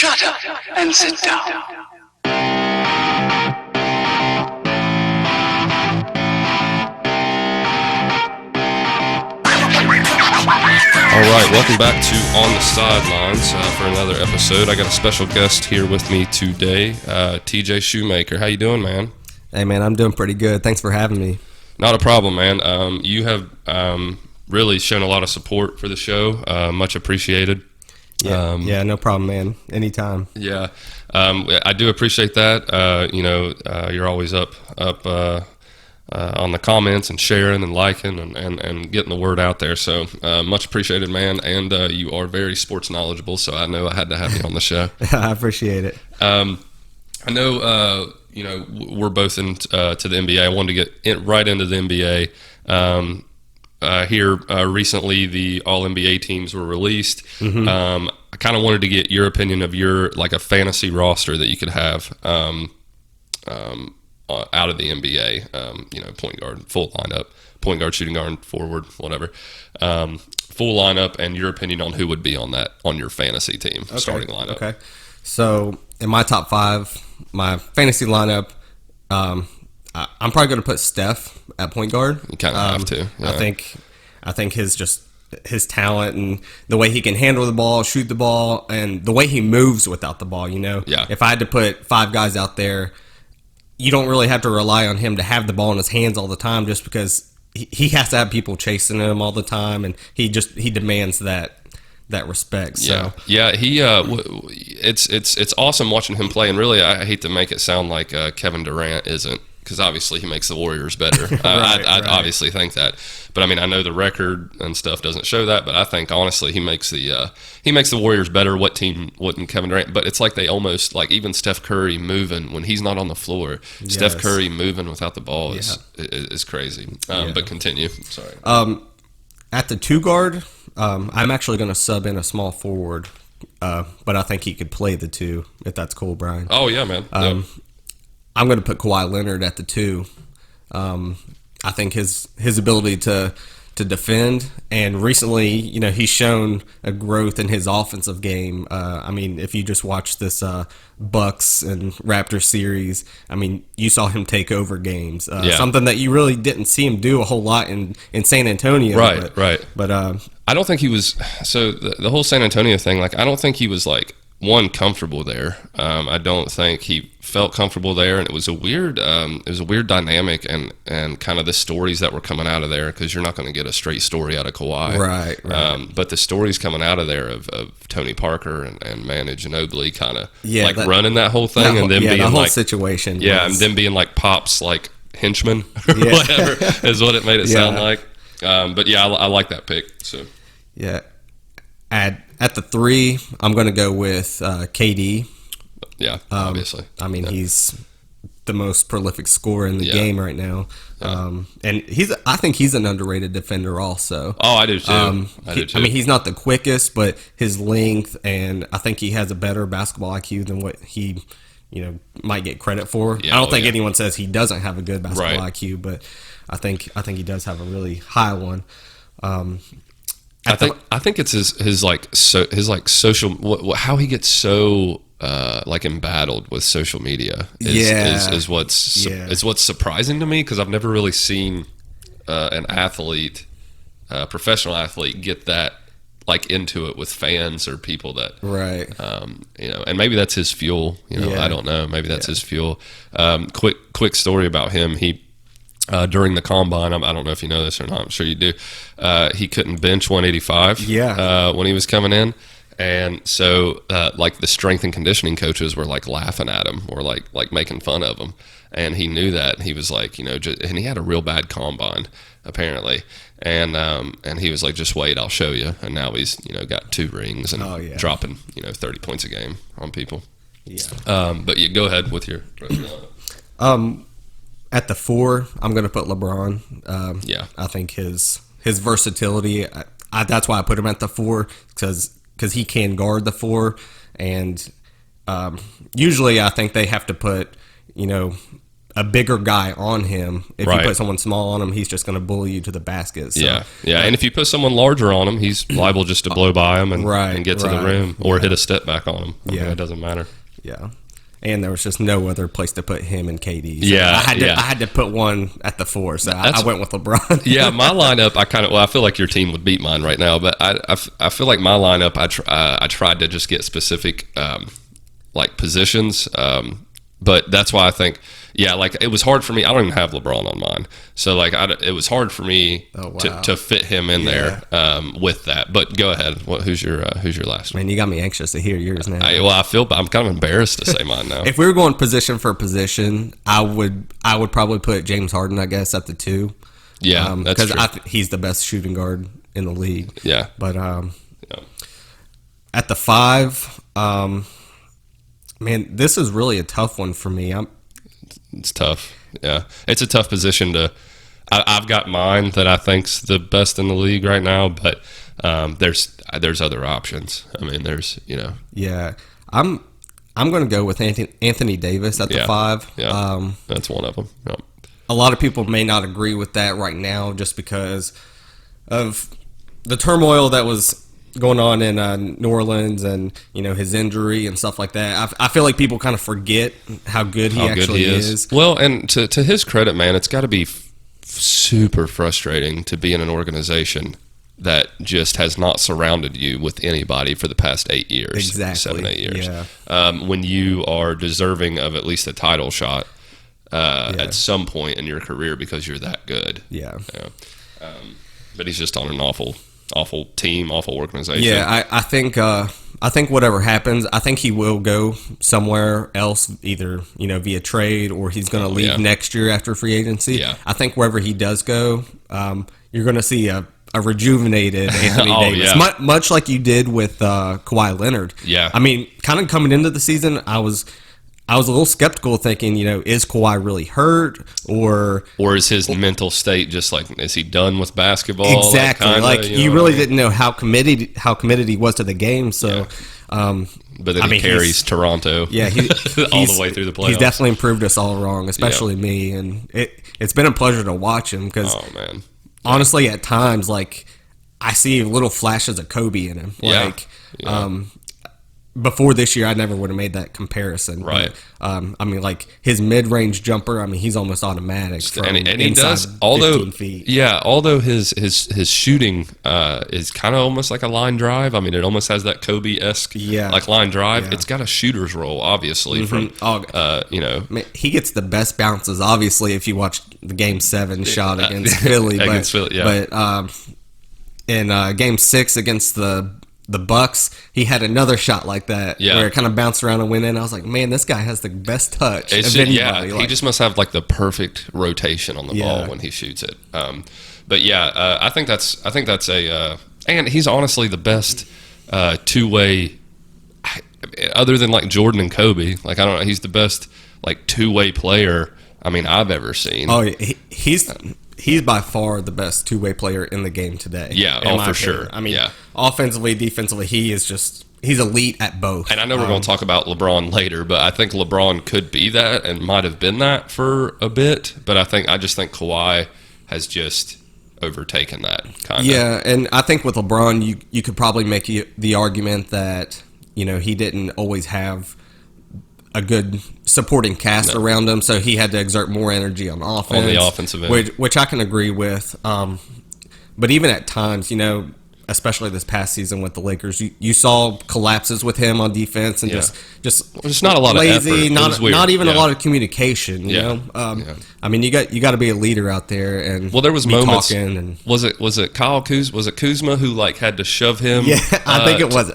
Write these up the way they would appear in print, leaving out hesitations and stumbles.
Shut up and sit down. All right, welcome back to On The Sidelines for another episode. I got a special guest here with me today, TJ Shoemaker. How you doing, man? Hey, man, I'm doing pretty good. Thanks for having me. Not a problem, man. You have really shown a lot of support for the show. Much appreciated. Yeah, no problem, man. Anytime. Yeah, I do appreciate that. You're always up on the comments and sharing and liking and getting the word out there. So much appreciated, man. And you are very sports knowledgeable, so I know I had to have you on the show. I appreciate it. I know, we're both into the NBA. I wanted to get right into the NBA. Here recently, the All-NBA teams were released. Mm-hmm. I kind of wanted to get your opinion of a fantasy roster that you could have out of the NBA, point guard, full lineup, point guard, shooting guard, forward, whatever, full lineup, and your opinion on who would be on your fantasy team, starting lineup. Okay. So in my top five, my fantasy lineup, I'm probably going to put Steph at point guard. You kind of have to. Yeah. I think his talent and the way he can handle the ball, shoot the ball, and the way he moves without the ball. Yeah. If I had to put five guys out there, you don't really have to rely on him to have the ball in his hands all the time, just because he has to have people chasing him all the time, and he demands that respect. So it's awesome watching him play, and really I hate to make it sound like Kevin Durant isn't, because obviously he makes the Warriors better. Right. Obviously think that, but I mean I know the record and stuff doesn't show that, but I think honestly he makes the Warriors better. What team wouldn't Kevin Durant? But it's like they almost, like, even Steph Curry moving when he's not on the floor. Yes. Steph Curry moving without the ball is crazy. But continue. Sorry. At the two guard, I'm actually going to sub in a small forward, but I think he could play the two, if that's cool, Brian. Oh yeah, man. Yep. I'm going to put Kawhi Leonard at the two. I think his ability to defend, and recently, he's shown a growth in his offensive game. I mean, if you just watch this Bucks and Raptors series, I mean, you saw him take over games. Something that you really didn't see him do a whole lot in San Antonio. Right. But I don't think he was. So the whole San Antonio thing, I don't think he was comfortable there. I don't think he felt comfortable there, and it was a weird dynamic and kind of the stories that were coming out of there, because you're not going to get a straight story out of Kawhi. Right. But the stories coming out of there of Tony Parker and Manu Ginobili kind of running that whole thing, and then being the whole situation. And then being Pop's henchman or whatever is what it made it sound like. But yeah, I like that pick. So yeah. At the three, I'm going to go with KD. Yeah, obviously. I mean, he's the most prolific scorer in the game right now. And I think he's an underrated defender also. Oh, I do too. I mean, he's not the quickest, but his length, and I think he has a better basketball IQ than what he might get credit for. I don't think anyone says he doesn't have a good basketball IQ, but I think he does have a really high one. I think it's his social, how he gets so embattled with social media is what's surprising to me, because I've never really seen an athlete, professional athlete, get that into it with fans or people that and maybe that's his fuel. I don't know. Maybe that's his fuel. Quick story about him. He. During the combine, I don't know if you know this or not, I'm sure you do, he couldn't bench 185 when he was coming in. And so the strength and conditioning coaches were laughing at him or making fun of him. And he knew that. And he was and he had a real bad combine apparently. And he was just wait, I'll show you. And now he's, got 2 rings and dropping, 30 points a game on people. Yeah. But go ahead with your At the 4, I'm going to put LeBron. I think his versatility, that's why I put him at the 4, because he can guard the 4. And usually I think they have to put, a bigger guy on him. If Right. you put someone small on him, he's just going to bully you to the basket. So, Yeah. And if you put someone larger on him, he's liable just to blow by him and get to the rim or hit a step back on him. I mean, it doesn't matter. Yeah. And there was just no other place to put him and KD. So Yeah, I had to put one at the 4, so I went with LeBron. Yeah, my lineup, I feel like your team would beat mine right now, but I feel like my lineup, I tried to just get specific like positions, but that's why I think, like it was hard for me. I don't even have LeBron on mine, so like it was hard for me to fit him in there with that. But go ahead. Who's your last one? Man, you got me anxious to hear yours now. I'm kind of embarrassed to say mine now. If we were going position for position, I would probably put James Harden, I guess, at the 2. Yeah, that's true. Because he's the best shooting guard in the league. Yeah, but at the 5, man, this is really a tough one for me. It's tough. Yeah, it's a tough position to. I've got mine that I think's the best in the league right now, but there's other options. I mean, Yeah, I'm going to go with Anthony Davis at the 5. Yeah, that's one of them. Yeah. A lot of people may not agree with that right now, just because of the turmoil that was going on in New Orleans and his injury and stuff like that. I feel like people kind of forget how good he actually is. Well, and to his credit, man, it's got to be super frustrating to be in an organization that just has not surrounded you with anybody for the past 8 years. Exactly. 7-8 years. Yeah. When you are deserving of at least a title shot at some point in your career because you're that good. Yeah. But he's just on an awful team, awful organization. Yeah, I think whatever happens, I think he will go somewhere else, either via trade or he's going to leave next year after free agency. Yeah. I think wherever he does go, you're going to see a rejuvenated Anthony Davis, much like you did with Kawhi Leonard. Yeah, I mean, kind of coming into the season, I was a little skeptical, thinking, is Kawhi really hurt, or is his mental state just like, is he done with basketball? Exactly. You really didn't know how committed he was to the game. So, but then he carries Toronto. Yeah, all the way through the playoffs. He's definitely improved us all wrong, especially me. And it's been a pleasure to watch him because, honestly, at times, like, I see little flashes of Kobe in him. Like, before this year, I never would have made that comparison. Right. But, I mean, like, his mid-range jumper, I mean, he's almost automatic from and he inside does, although 15 feet. Yeah, although his shooting is kind of almost like a line drive. I mean, it almost has that Kobe-esque like line drive. Yeah. It's got a shooter's roll, obviously, from Man, he gets the best bounces, obviously, if you watch the Game 7 shot against Philly. But in Game 6 against the Bucks, he had another shot like that where it kind of bounced around and went in. I was like, man, this guy has the best touch of anybody. He just must have like the perfect rotation on the ball when he shoots it. I think that's a and he's honestly the best two-way, other than like Jordan and Kobe. Like, I don't know, he's the best like two-way player I've ever seen. Oh, he's by far the best two-way player in the game today. Yeah, for sure. I mean, offensively, defensively, he's elite at both. And I know we're going to talk about LeBron later, but I think LeBron could be that and might have been that for a bit. But I just think Kawhi has just overtaken that kind of. Yeah, and I think with LeBron, you could probably make the argument that he didn't always have a good supporting cast around him, so he had to exert more energy on offense. On the offensive end. Which I can agree with. But even at times, especially this past season with the Lakers, you saw collapses with him on defense and just not a lot lazy, of effort. not even a lot of communication. You know, I mean, you got to be a leader out there, and there was moments. And was it Kyle Kuzma? Was it Kuzma who like had to shove him? Yeah, I think it was.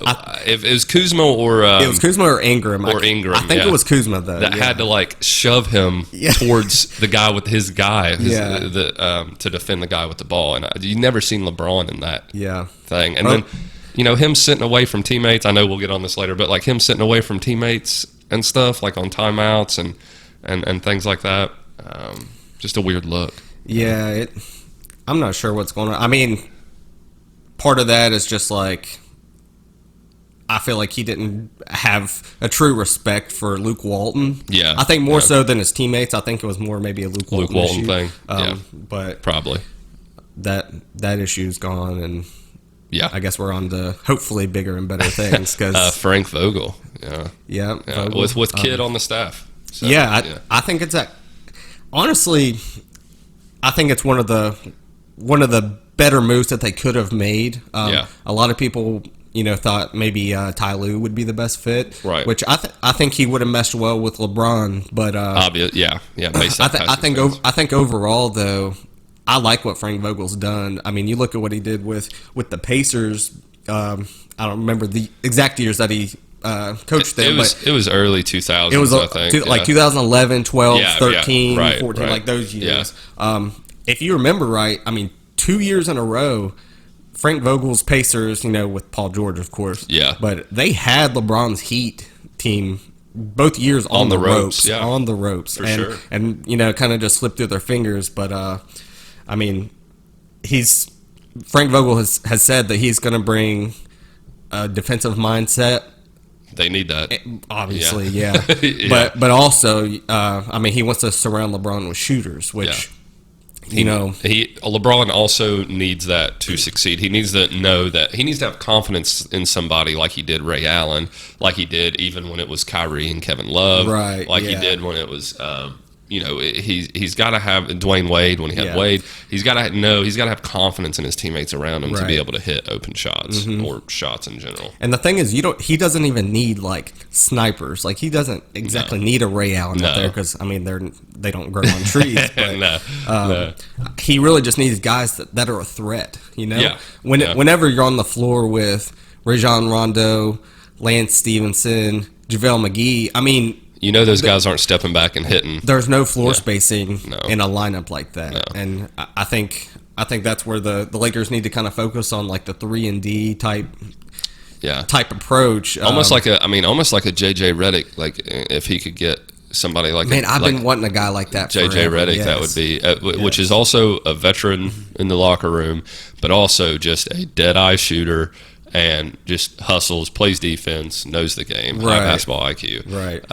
If it was Kuzma or it was Kuzma or Ingram. I think it was Kuzma though. That had to like shove him towards the guy with his guy, to defend the guy with the ball. And you never seen LeBron in that thing. And then him sitting away from teammates. I know we'll get on this later, but like him sitting away from teammates and stuff, like on timeouts and things like that. Just a weird look. Yeah, I'm not sure what's going on. I mean, part of that is just like I feel like he didn't have a true respect for Luke Walton. Yeah. I think more so than his teammates. I think it was more maybe a Luke Walton issue. thing. But probably that issue's gone, and yeah, I guess we're on to hopefully bigger and better things. Because Frank Vogel, Vogel. with Kid on the staff. So, I think it's honestly, I think it's one of the better moves that they could have made. A lot of people, thought maybe Ty Lue would be the best fit, right? Which I think he would have meshed well with LeBron, but obvious, I think overall though, I like what Frank Vogel's done. I mean, you look at what he did with the Pacers. I don't remember the exact years that he coached them. It was early 2000s, it was I think. like 2011, 12, 13, right, 14, right. like those years. Yeah. If you remember right, I mean, 2 years in a row, Frank Vogel's Pacers, with Paul George, of course. Yeah. But they had LeBron's Heat team both years on the ropes. Yeah. On the ropes. For sure. And, kind of just slipped through their fingers. But, I mean, Frank Vogel has said that he's going to bring a defensive mindset. They need that, obviously, yeah. But also, I mean, he wants to surround LeBron with shooters, which LeBron also needs that to succeed. He needs to know that he needs to have confidence in somebody like he did Ray Allen, like he did even when it was Kyrie and Kevin Love, right? Like he did when it was. He's got to have Dwayne Wade when he had Wade. He's got to have confidence in his teammates around him to be able to hit open shots or shots in general. And the thing is, he doesn't even need like snipers. Like he doesn't exactly need a Ray Allen out there because I mean they don't grow on trees. But, he really just needs guys that are a threat. Whenever you're on the floor with Rajon Rondo, Lance Stevenson, JaVale McGee, I mean. Those guys aren't stepping back and hitting. There's no floor spacing in a lineup like that, No. and I think that's where the Lakers need to kind of focus on like the 3-and-D type approach. Almost like a JJ Redick. Like if he could get somebody like I've been wanting a guy like that. JJ Redick, that would be which is also a veteran in the locker room, but also just a dead eye shooter. And just hustles, plays defense, knows the game, high basketball IQ. Right.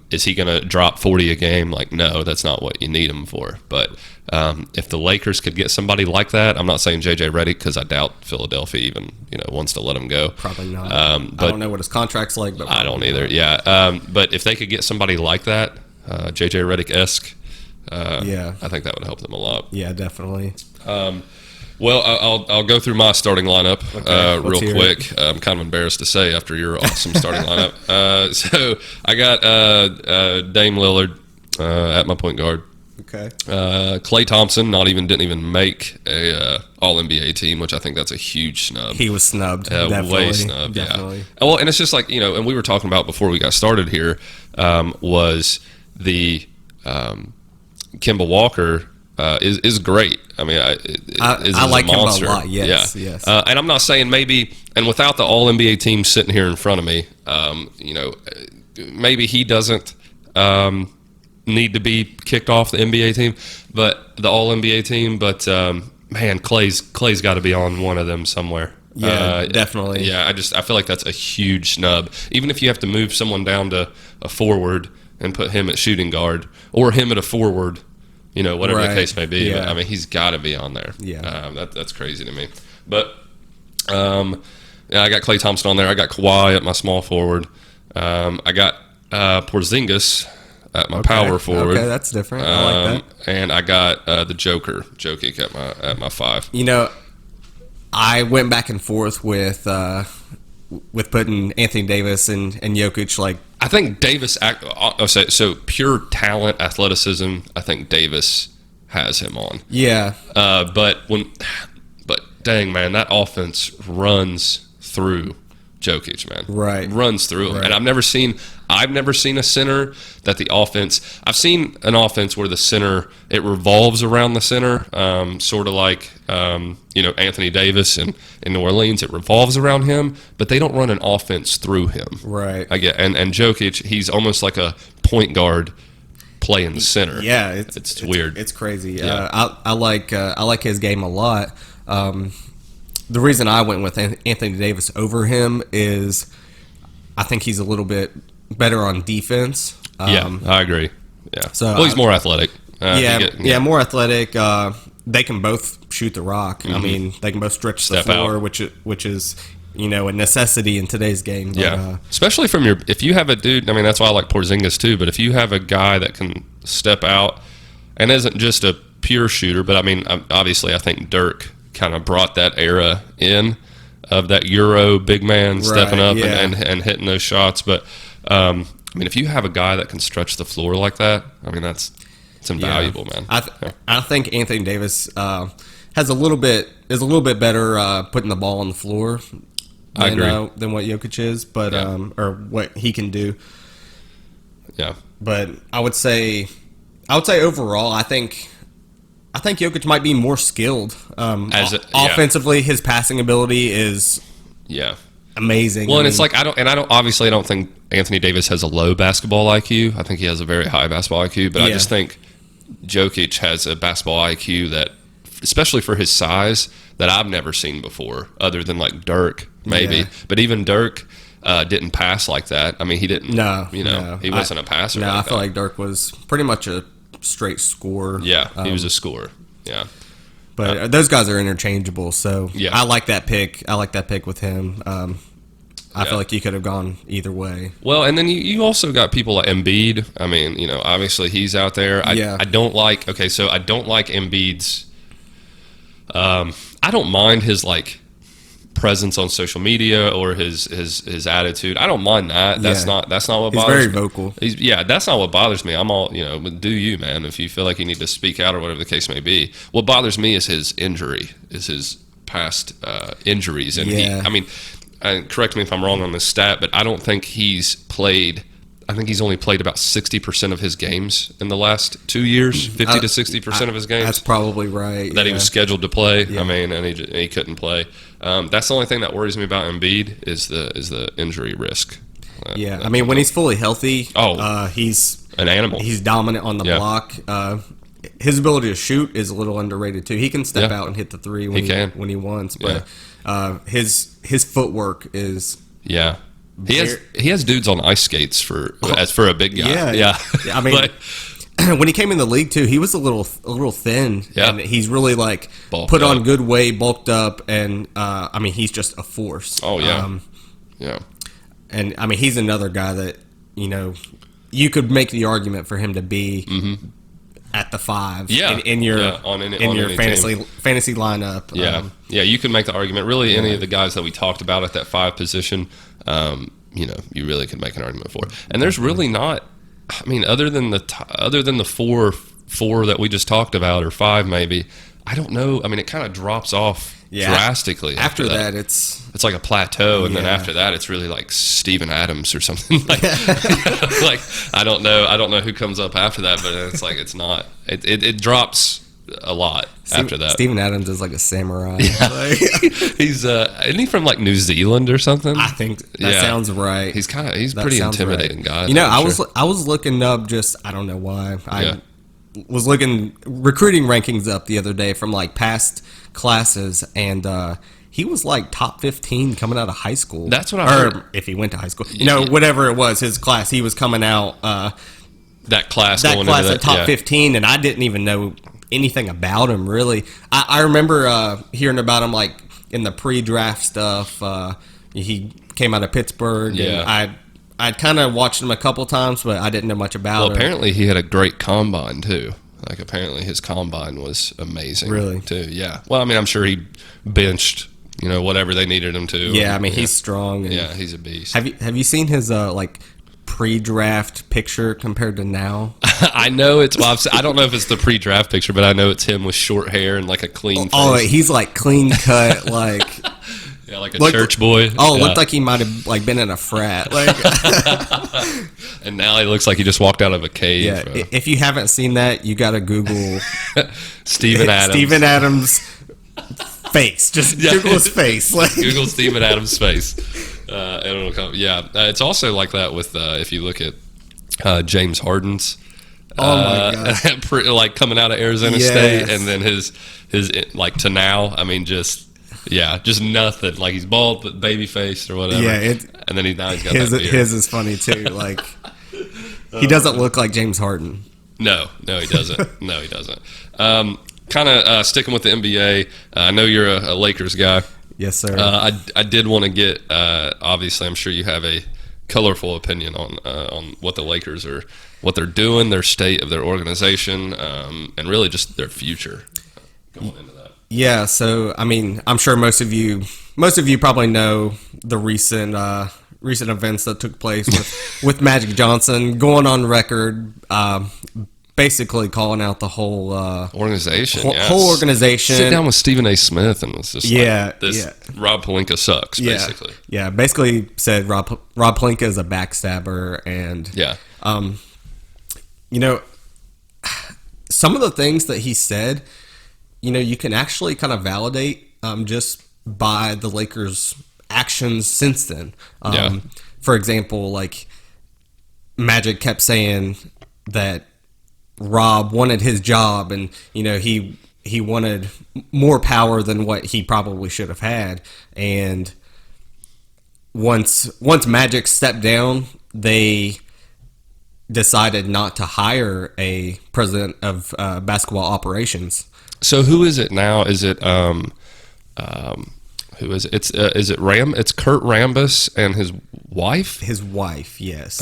Is he going to drop 40 a game? Like, no, that's not what you need him for. But if the Lakers could get somebody like that, I'm not saying J.J. Redick because I doubt Philadelphia even wants to let him go. Probably not. But I don't know what his contract's like. But I don't either. Yeah. But if they could get somebody like that, J.J. Redick-esque, I think that would help them a lot. Yeah, definitely. Well, I'll go through my starting lineup real quick. I'm kind of embarrassed to say after your awesome starting lineup. So I got Dame Lillard at my point guard. Okay. Klay Thompson didn't even make a All NBA team, which I think that's a huge snub. He was snubbed. Way snubbed. Definitely. Yeah. Well, and it's just like and we were talking about before we got started here was the Kemba Walker. Is great. I mean, I like him a lot. Yes, yes. And I'm not saying maybe, and without the All NBA team sitting here in front of me, maybe he doesn't need to be kicked off the NBA team, but the All NBA team. But man, Clay's got to be on one of them somewhere. Yeah, definitely. Yeah, I feel like that's a huge snub. Even if you have to move someone down to a forward and put him at shooting guard or him at a forward. Whatever the case may be. Yeah. But, I mean, he's got to be on there. Yeah. That's crazy to me. But, I got Klay Thompson on there. I got Kawhi at my small forward. I got Porzingis at my power forward. Okay, that's different. I like that. And I got the Jokic at my 5. I went back and forth with putting Anthony Davis and Jokic like. I think Davis. So pure talent, athleticism. I think Davis has him on. Yeah. But dang man, that offense runs through Jokic, man. Right. Runs through him, right. And I've never seen a center that the offense. I've seen an offense where the center it revolves around the center, sort of like Anthony Davis in New Orleans. It revolves around him, but they don't run an offense through him. Right. I get and Jokic, he's almost like a point guard playing the center. Yeah, it's weird. It's crazy. Yeah. I like his game a lot. The reason I went with Anthony Davis over him is I think he's a little bit better on defense. Yeah, I agree. Yeah. So well, he's more athletic. More athletic. They can both shoot the rock. I mean, they can both stretch the floor, which is a necessity in today's game. But, especially if you have a dude. I mean, that's why I like Porzingis too. But if you have a guy that can step out and isn't just a pure shooter, but I mean, obviously, I think Dirk kind of brought that era in of that Euro big man stepping up and hitting those shots. But I mean, if you have a guy that can stretch the floor like that, I mean, it's invaluable, man. I think Anthony Davis is a little bit better putting the ball on the floor than what Jokic is, but or what he can do. Yeah. But I would say overall, I think Jokic might be more skilled. Offensively, his passing ability is amazing. Well, and it's like I don't think Anthony Davis has a low basketball IQ. I think he has a very high basketball IQ, but I just think Jokic has a basketball IQ that, especially for his size, that I've never seen before, other than like Dirk, maybe. Yeah. But even Dirk didn't pass like that. I mean, he didn't. He wasn't a passer. No, I feel like Dirk was pretty much a straight scorer. Yeah, he was a scorer. Yeah. But those guys are interchangeable, so I like that pick. I like that pick with him. I feel like you could have gone either way. Well, and then you also got people like Embiid. I mean, obviously he's out there. I don't like Embiid's. I don't mind his like presence on social media or his attitude. I don't mind that. That's not what bothers me. He's very vocal. That's not what bothers me. I'm all, do you, man, if you feel like you need to speak out or whatever the case may be. What bothers me is his injury, is his past injuries. And correct me if I'm wrong on this stat, but I don't think he's played. I think he's only played about 60% of his games in the last 2 years, 50 to 60% of his games. That's probably right. That he was scheduled to play. Yeah. I mean, and he couldn't play. That's the only thing that worries me about Embiid is the injury risk. I mean, when he's fully healthy, he's an animal. He's dominant on the block. His ability to shoot is a little underrated too. He can step out and hit the three when he wants, but his footwork is He has dudes on ice skates for a big guy. Yeah. I mean, when he came in the league too, he was a little thin. Yeah. And he's really like put on good weight, bulked up, and I mean, he's just a force. Oh yeah. And I mean, he's another guy that you could make the argument for him to be at the 5 in your fantasy lineup. Yeah, you can make the argument. Really, any of the guys that we talked about at that 5 position, you really could make an argument for. And there's really not. I mean, other than the four that we just talked about, or 5 maybe. I don't know. I mean, it kind of drops off drastically. After that, it's like a plateau, and then after that, it's really like Steven Adams or something. Like I don't know who comes up after that, but it's like it's not. It drops a lot after that. Steven Adams is like a samurai. Yeah. He's isn't he from like New Zealand or something? I think that sounds right. He's pretty intimidating guy. I was looking up I don't know why. I was looking recruiting rankings up the other day from like past classes, and he was like top 15 coming out of high school. That's what I heard. If he went to high school, whatever it was, his class, he was coming out. That class at top 15, and I didn't even know anything about him really. I remember hearing about him like in the pre-draft stuff. He came out of Pittsburgh. And I'd kind of watched him a couple times, but I didn't know much about him. Well, apparently he had a great combine too. Like apparently his combine was amazing. Really? Too. Yeah. Well, I mean, I'm sure he benched whatever they needed him to. Yeah, I mean he's strong. And he's a beast. Have you seen his like pre-draft picture compared to now? I know it's. Well, I don't know if it's the pre-draft picture, but I know it's him with short hair and like a clean face. Oh, he's like clean cut, like like a church boy. Looked like he might have like been in a frat. Like, and now he looks like he just walked out of a cave. Yeah, if you haven't seen that, you got to Google Steven Adams. Steven Adams face. Just Google his face. Like. Google Steven Adams face. It'll come. Yeah, it's also like that with if you look at James Harden's. Oh my God! Like coming out of Arizona State, and then his like to now. I mean, just Yeah, just nothing. Like he's bald but baby faced or whatever. Yeah, and then now he's got his that beard. his is funny too. Like he doesn't look like James Harden. No, he doesn't. No, he doesn't. Kind of sticking with the NBA. I know you're a Lakers guy. Yes, sir. I did want to get. Obviously, I'm sure you have a colorful opinion on what the Lakers are, what they're doing, their state of their organization, and really just their future going into that. Yeah. So, I mean, I'm sure most of you probably know the recent events that took place with Magic Johnson going on record, basically calling out the whole organization. Whole organization. Sit down with Stephen A. Smith and was just Rob Pelinka sucks, basically. Yeah, basically said Rob Pelinka is a backstabber, and some of the things that he said, you can actually kind of validate just by the Lakers' actions since then. For example, like Magic kept saying that Rob wanted his job, and he wanted more power than what he probably should have had. And once Magic stepped down, they decided not to hire a president of basketball operations. So who is it now? Is it who is it? Is it Ram? It's Kurt Rambis and his wife. His wife, yes.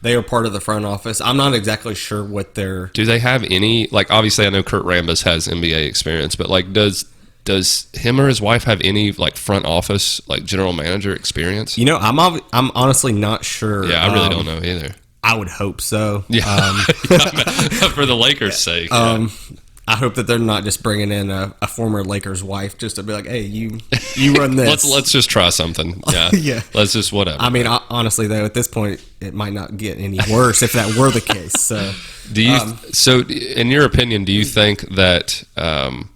They are part of the front office. I'm not exactly sure what they're... Do they have any... Like, obviously, I know Kurt Rambis has NBA experience, but, like, does him or his wife have any, like, front office, like, general manager experience? I'm honestly not sure. Yeah, I really don't know either. I would hope so. Yeah. For the Lakers' sake. I hope that they're not just bringing in a former Lakers wife just to be like, hey, you run this. let's just try something. Yeah. Yeah. Let's just whatever. I mean, honestly, though, at this point, it might not get any worse if that were the case. So, so in your opinion, do you think that, kind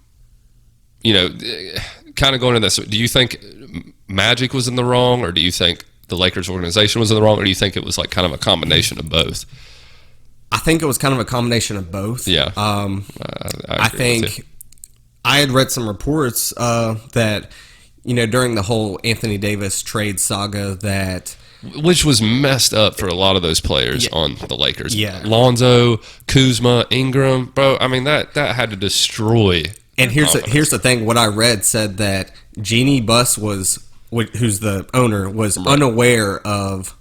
of going to this, do you think Magic was in the wrong, or do you think the Lakers organization was in the wrong, or do you think it was like kind of a combination of both? I think it was kind of a combination of both. Yeah. I think I had read some reports that, during the whole Anthony Davis trade saga which was messed up for a lot of those players on the Lakers. Yeah. Lonzo, Kuzma, Ingram, bro. I mean, that had to destroy. And here's the thing. What I read said that Jeannie Buss who's the owner, was unaware of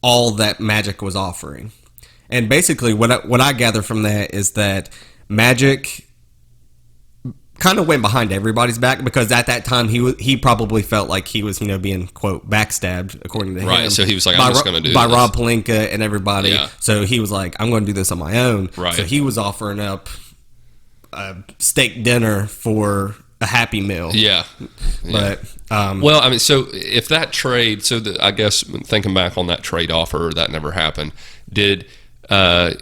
all that Magic was offering. And basically, what I gather from that is that Magic kind of went behind everybody's back, because at that time he probably felt like he was being, quote, backstabbed, according to him. Right. So he was like, I'm just going to do by this. Rob Pelinka and everybody. Yeah. So he was like, I'm going to do this on my own. Right. So he was offering up a steak dinner for a Happy Meal. Yeah. But well, I mean, so if that trade, I guess thinking back on that trade offer, that never happened. Did you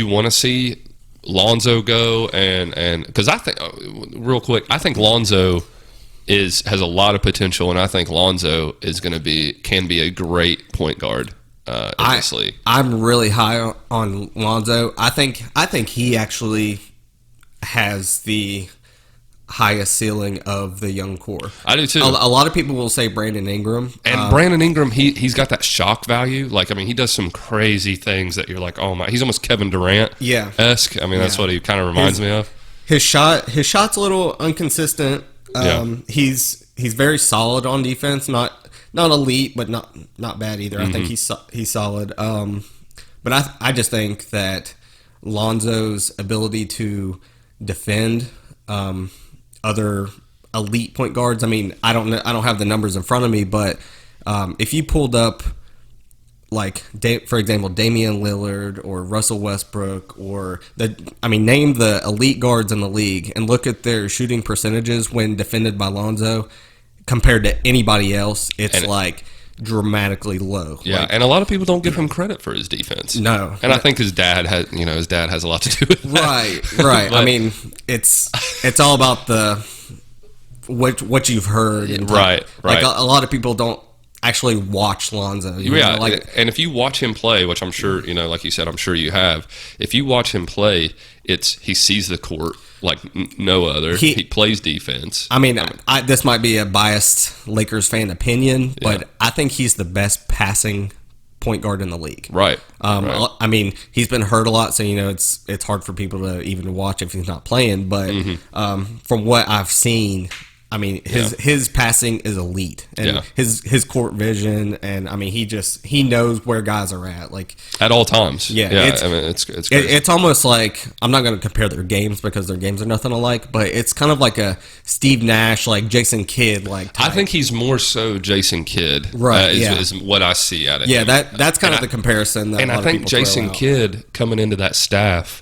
want to see Lonzo go and because I think real quick, I think Lonzo has a lot of potential, and I think Lonzo can be a great point guard in this league. I'm really high on Lonzo. I think he actually has the highest ceiling of the young core. I do too. A lot of people will say Brandon Ingram. And Brandon Ingram, he's got that shock value. Like, I mean, he does some crazy things that you're like, oh my, he's almost Kevin Durant-esque. I mean, that's what he kind of reminds me of. His shot's a little inconsistent. He's very solid on defense. Not elite, but not bad either. I think he's solid. But I just think that Lonzo's ability to defend other elite point guards. I mean, I don't have the numbers in front of me, but if you pulled up, like, for example, Damian Lillard or Russell Westbrook, name the elite guards in the league and look at their shooting percentages when defended by Lonzo compared to anybody else, it's dramatically low. Yeah, and a lot of people don't give him credit for his defense. No. And I think his dad has a lot to do with that. Right. I mean, it's all about what you've heard. And right. Like, a lot of people don't actually watch Lonzo. Yeah, and if you watch him play, which I'm sure, like you said, I'm sure you have, if you watch him play, he sees the court like no other. He plays defense. I mean, this might be a biased Lakers fan opinion, but I think he's the best passing point guard in the league. Right. I mean, he's been hurt a lot, so it's hard for people to even watch if he's not playing. But from what I've seen, I mean, his passing is elite, and his court vision, and I mean, he knows where guys are at, like at all times. Yeah, it's crazy. It's almost like, I'm not going to compare their games because their games are nothing alike, but it's kind of like a Steve Nash, like Jason Kidd, like type. I think he's more so Jason Kidd, right? Is what I see out of him. Yeah, that's kind of the comparison. That I think Jason Kidd coming into that staff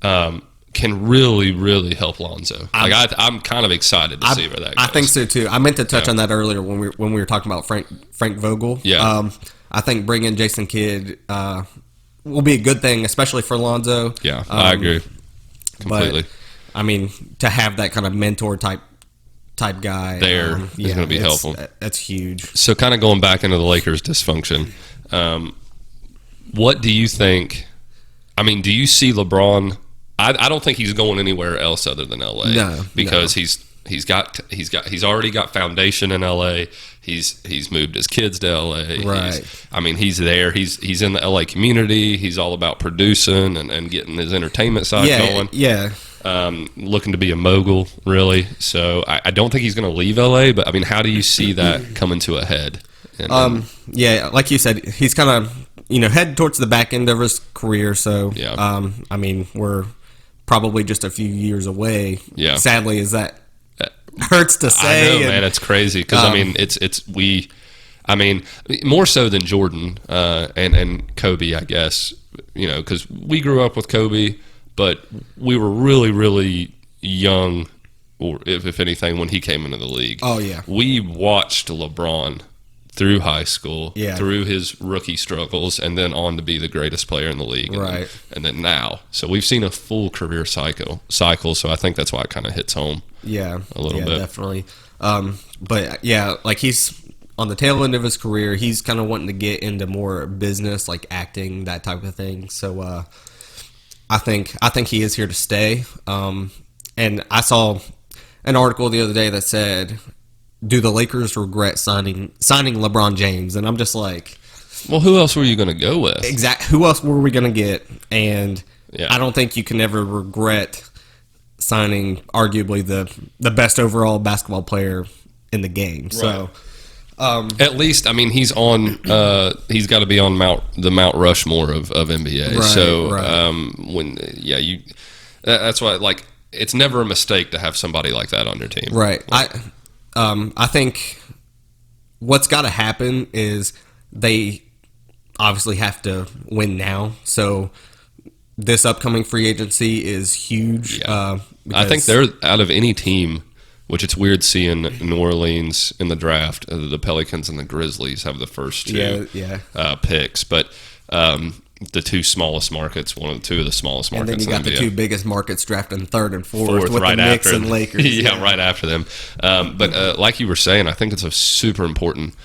can really, really help Lonzo. I'm kind of excited to see where that goes. I think so too. I meant to touch on that earlier when we were talking about Frank Vogel. Yeah. I think bringing Jason Kidd will be a good thing, especially for Lonzo. Yeah, I agree completely. But, I mean, to have that kind of mentor type guy there is going to be helpful. That's huge. So, kind of going back into the Lakers' dysfunction, what do you think? I mean, do you see LeBron? I don't think he's going anywhere else other than LA. No, because he's already got foundation in LA. He's moved his kids to LA. Right. I mean, he's there. He's in the LA community. He's all about producing and getting his entertainment side going. Yeah. Looking to be a mogul, really. So I don't think he's going to leave LA. But I mean, how do you see that coming to a head? Yeah, like you said, he's kind of headed towards the back end of his career. So I mean, we're probably just a few years away. Yeah. Sadly, that hurts to say. I know, man. It's crazy because I mean, more so than Jordan and Kobe, I guess. Because we grew up with Kobe, but we were really, really young, or if anything, when he came into the league. Oh yeah. We watched LeBron through high school, through his rookie struggles, and then on to be the greatest player in the league. Right. And then now. So we've seen a full career cycle. So I think that's why it kind of hits home. Yeah. A little bit. Definitely. But yeah, like he's on the tail end of his career, he's kind of wanting to get into more business, like acting, that type of thing. So I think he is here to stay. And I saw an article the other day that said, do the Lakers regret signing LeBron James? And I'm just like, well, who else were you going to go with? Exactly. Who else were we going to get? And I don't think you can ever regret signing arguably the best overall basketball player in the game. Right. So at least, I mean, he's got to be on the Mount Rushmore of NBA. Right, so right. That's why, like, it's never a mistake to have somebody like that on your team. Right. I think what's got to happen is they obviously have to win now. So this upcoming free agency is huge. Yeah. I think they're out of any team, which it's weird seeing New Orleans in the draft. The Pelicans and the Grizzlies have the first two picks, but the two smallest markets, two of the smallest markets. And then you got the two biggest markets drafting third and fourth with right the Knicks after and Lakers. Yeah, right after them. But like you were saying, I think it's a super important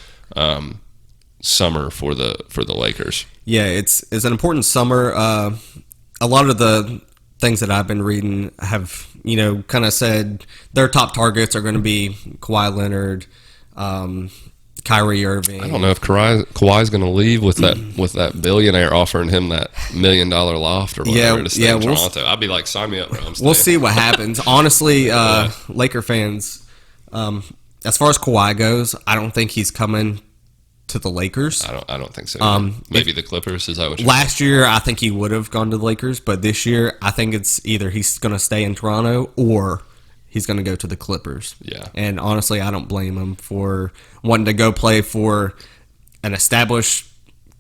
summer for the Lakers. Yeah, it's an important summer. A lot of the things that I've been reading have kind of said their top targets are going to be Kawhi Leonard, Kyrie Irving. I don't know if Kawhi's going to leave with that billionaire offering him that $1 million loft or whatever to stay in Toronto. I'd be like, sign me up, bro. We'll see what happens. Honestly, Laker fans, as far as Kawhi goes, I don't think he's coming to the Lakers. I don't think so. Maybe the Clippers. Is that what you're last year? I think he would have gone to the Lakers, but this year I think it's either he's going to stay in Toronto or he's going to go to the Clippers. Yeah. And honestly, I don't blame him for wanting to go play for an established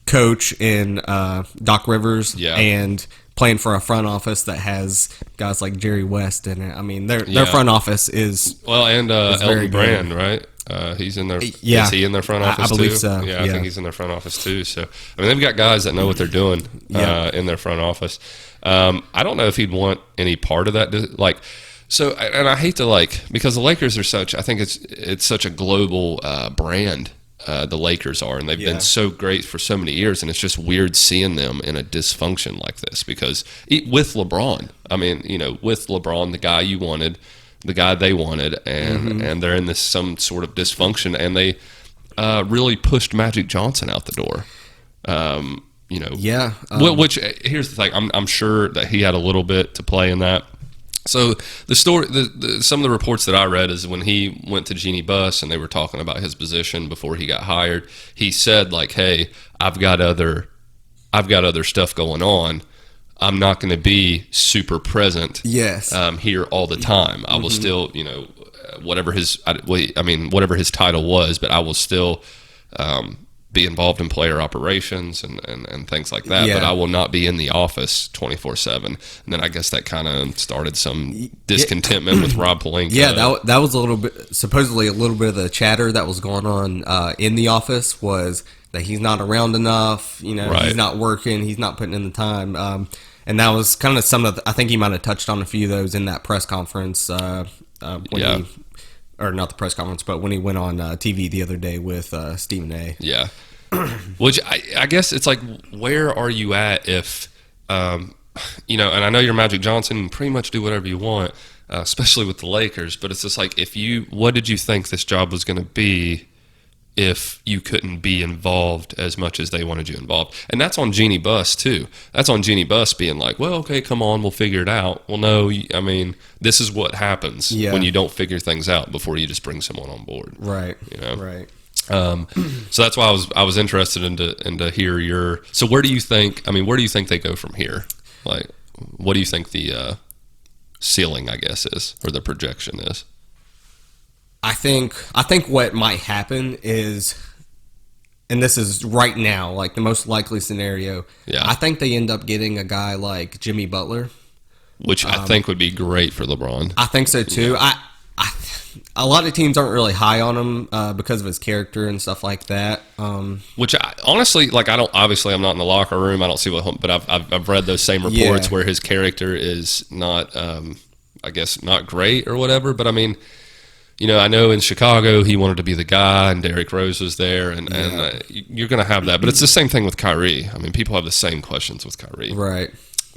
coach in Doc Rivers and playing for a front office that has guys like Jerry West in it. I mean, their front office is and Elton Brand, right? He's in there. Yeah. Is he in their front office I believe too? So. Yeah, I think he's in their front office too. So, I mean, they've got guys that know what they're doing in their front office. I don't know if he'd want any part of that. Like, so, and I hate to because the Lakers are I think it's such a global brand. the Lakers are, and they've been so great for so many years, and it's just weird seeing them in a dysfunction like this because with LeBron, I mean, with LeBron, the guy you wanted, the guy they wanted, and they're in this some sort of dysfunction, and they really pushed Magic Johnson out the door. Which here's the thing, I'm sure that he had a little bit to play in that. So the story, some of the reports that I read is when he went to Jeannie Buss and they were talking about his position before he got hired, he said like, "Hey, I've got other stuff going on. I'm not going to be super present. Here all the time. I will still, whatever his title was, but I will still." Be involved in player operations and things like that, but I will not be in the office 24/7. And then I guess that kind of started some discontentment with Rob Pelinka. Yeah, that was supposedly a little bit of the chatter that was going on in the office was that he's not around enough, he's not working, he's not putting in the time. And that was kind of some of I think he might have touched on a few of those in that press conference or not the press conference, but when he went on TV the other day with Stephen A. Yeah. Which I guess it's like, where are you at if, and I know you're Magic Johnson and pretty much do whatever you want, especially with the Lakers, but it's just like, what did you think this job was going to be if you couldn't be involved as much as they wanted you involved? And that's on Jeannie Buss too. That's on Jeannie Buss being like, well, okay, come on, we'll figure it out. Well, no, I mean, this is what happens when you don't figure things out before you just bring someone on board. Right. Right. So that's why I was interested in to hear your. So where do you think they go from here? Like, what do you think the ceiling, I guess, is, or the projection is? I think what might happen is, and this is right now, like the most likely scenario. Yeah. I think they end up getting a guy like Jimmy Butler, which I think would be great for LeBron. I think so too. Yeah. A lot of teams aren't really high on him because of his character and stuff like that. Which honestly, like, I'm not in the locker room. I don't see but I've read those same reports where his character is not, I guess, not great or whatever. But I mean, I know in Chicago he wanted to be the guy, and Derrick Rose was there, and you're going to have that. But it's the same thing with Kyrie. I mean, people have the same questions with Kyrie, right?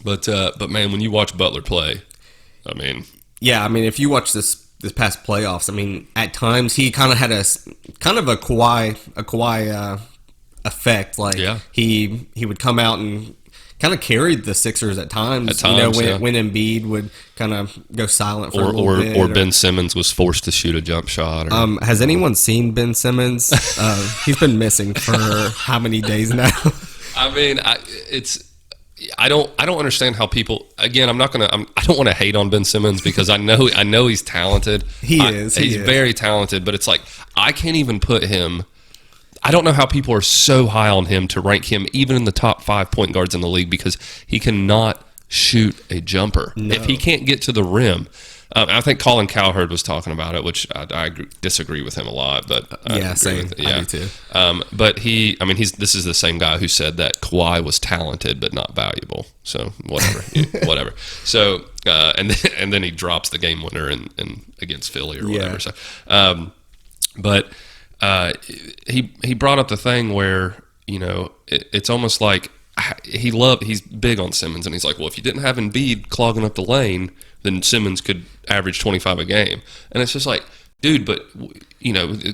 But man, when you watch Butler play, I mean, if you watch this past playoffs, I mean, at times he kind of had a Kawhi effect. Like he would come out and kind of carried the Sixers at times. When Embiid would kind of go silent for a little bit. Or Ben Simmons was forced to shoot a jump shot. Has anyone seen Ben Simmons? He's been missing for how many days now? I mean, I don't understand how people. Again, I don't want to hate on Ben Simmons because I know he's talented. He's very talented, but it's like I can't even put him. I don't know how people are so high on him to rank him even in the top 5 point guards in the league because he cannot shoot a jumper. No. If he can't get to the rim. I think Colin Cowherd was talking about it, which I disagree with him a lot. But same. I do too. But this is the same guy who said that Kawhi was talented but not valuable. So whatever. So and then he drops the game winner in against Philly or whatever. So, but he brought up the thing where it's almost like he's big on Simmons, and he's like, well, if you didn't have Embiid clogging up the lane, then Simmons could average 25 a game. And it's just like, dude, but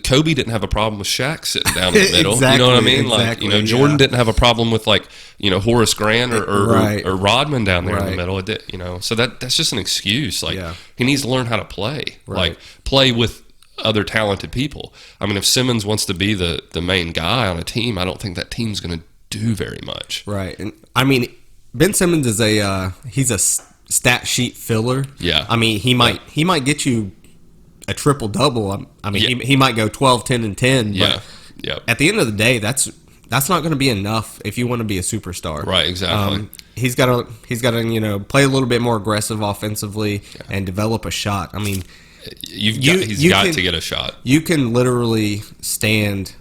Kobe didn't have a problem with Shaq sitting down in the middle. Exactly, you know what I mean? Exactly, like, Jordan didn't have a problem with Horace Grant or Rodman down there in the middle. It did, so that's just an excuse. Like, he needs to learn how to play, like play with other talented people. I mean, if Simmons wants to be the main guy on a team, I don't think that team's going to do very much. Right. And I mean, Ben Simmons is he's a stat sheet filler. Yeah. I mean, he might get you a triple double. I mean, he might go 12, 10, and 10. But at the end of the day, that's not going to be enough if you want to be a superstar. Right. Exactly. He's got to play a little bit more aggressive offensively and develop a shot. I mean, he's got to get a shot. You can literally stand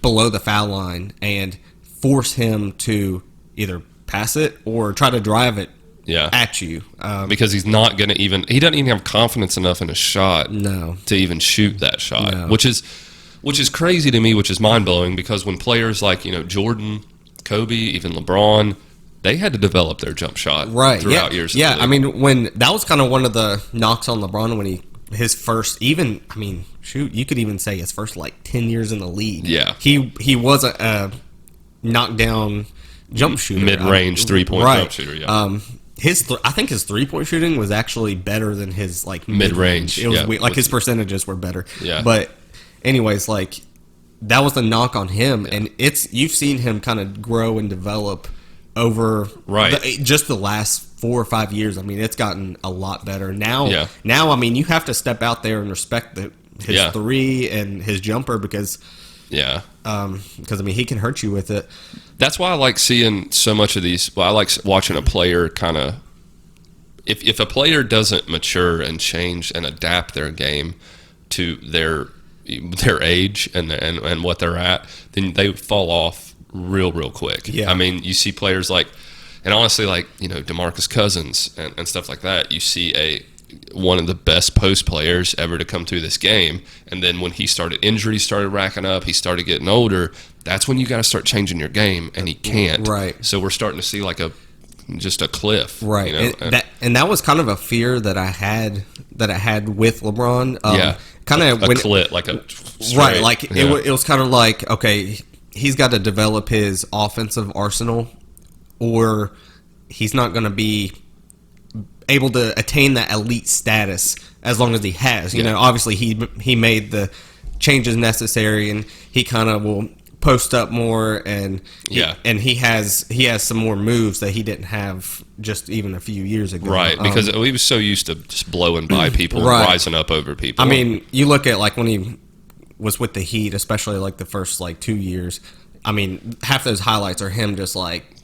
below the foul line and force him to either pass it or try to drive it at you. Because he doesn't even have confidence enough in his shot to even shoot that shot, which is which is crazy to me, which is mind-blowing, because when players like, Jordan, Kobe, even LeBron, they had to develop their jump shot throughout years. Yeah, I mean, when that was kind of one of the knocks on LeBron when his first, even, I mean, shoot, you could even say his first, 10 years in the league. Yeah. He was a knockdown jump shooter. Mid-range three-point jump shooter, yeah. I think his 3-point shooting was actually better than his, mid-range. It was weird. His percentages were better. Yeah. But anyways, that was the knock on him, and you've seen him kind of grow and develop over just the last 4 or 5 years. I mean, it's gotten a lot better now. I mean, you have to step out there and respect his three and his jumper because I mean, he can hurt you with it. That's why I like seeing so much of these. Well, I like watching a player kind of. If a player doesn't mature and change and adapt their game to their age and what they're at, then they fall off real quick. Yeah. I mean, you see players and honestly, DeMarcus Cousins and stuff like that. You see one of the best post players ever to come through this game, and then when injuries started racking up, he started getting older. That's when you got to start changing your game, and he can't. Right. So we're starting to see just a cliff. Right. And that was kind of a fear that I had with LeBron. Kind of a cliff, like a straight, right. It was kind of like, okay, he's got to develop his offensive arsenal, or he's not going to be able to attain that elite status as long as he has. Obviously he made the changes necessary, and he kind of will post up more, and he has some more moves that he didn't have just even a few years ago. Right, because he was so used to just blowing by people and rising up over people. I mean, you look at when he was with the Heat, especially the first 2 years. I mean, half those highlights are him just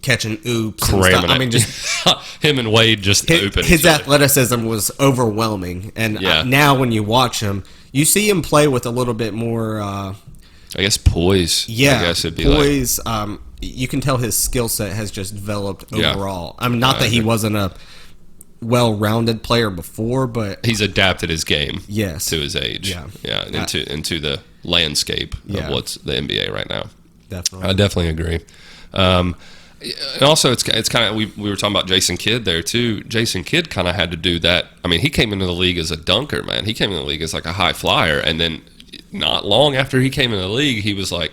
catching oops and stuff. I mean, just him and Wade just open. His athleticism was overwhelming, and now when you watch him, you see him play with a little bit more. I guess poise. Yeah, I guess it'd be poise. You can tell his skill set has just developed overall. I mean, not that he wasn't a well-rounded player before, but he's adapted his game. Yes. To his age. Into the landscape of what's the NBA right now. Definitely. I definitely agree. And also, it's kind of we were talking about Jason Kidd there too. Jason Kidd kind of had to do that. I mean, he came into the league as a dunker, man. He came into the league as a high flyer, and then not long after he came into the league, he was like,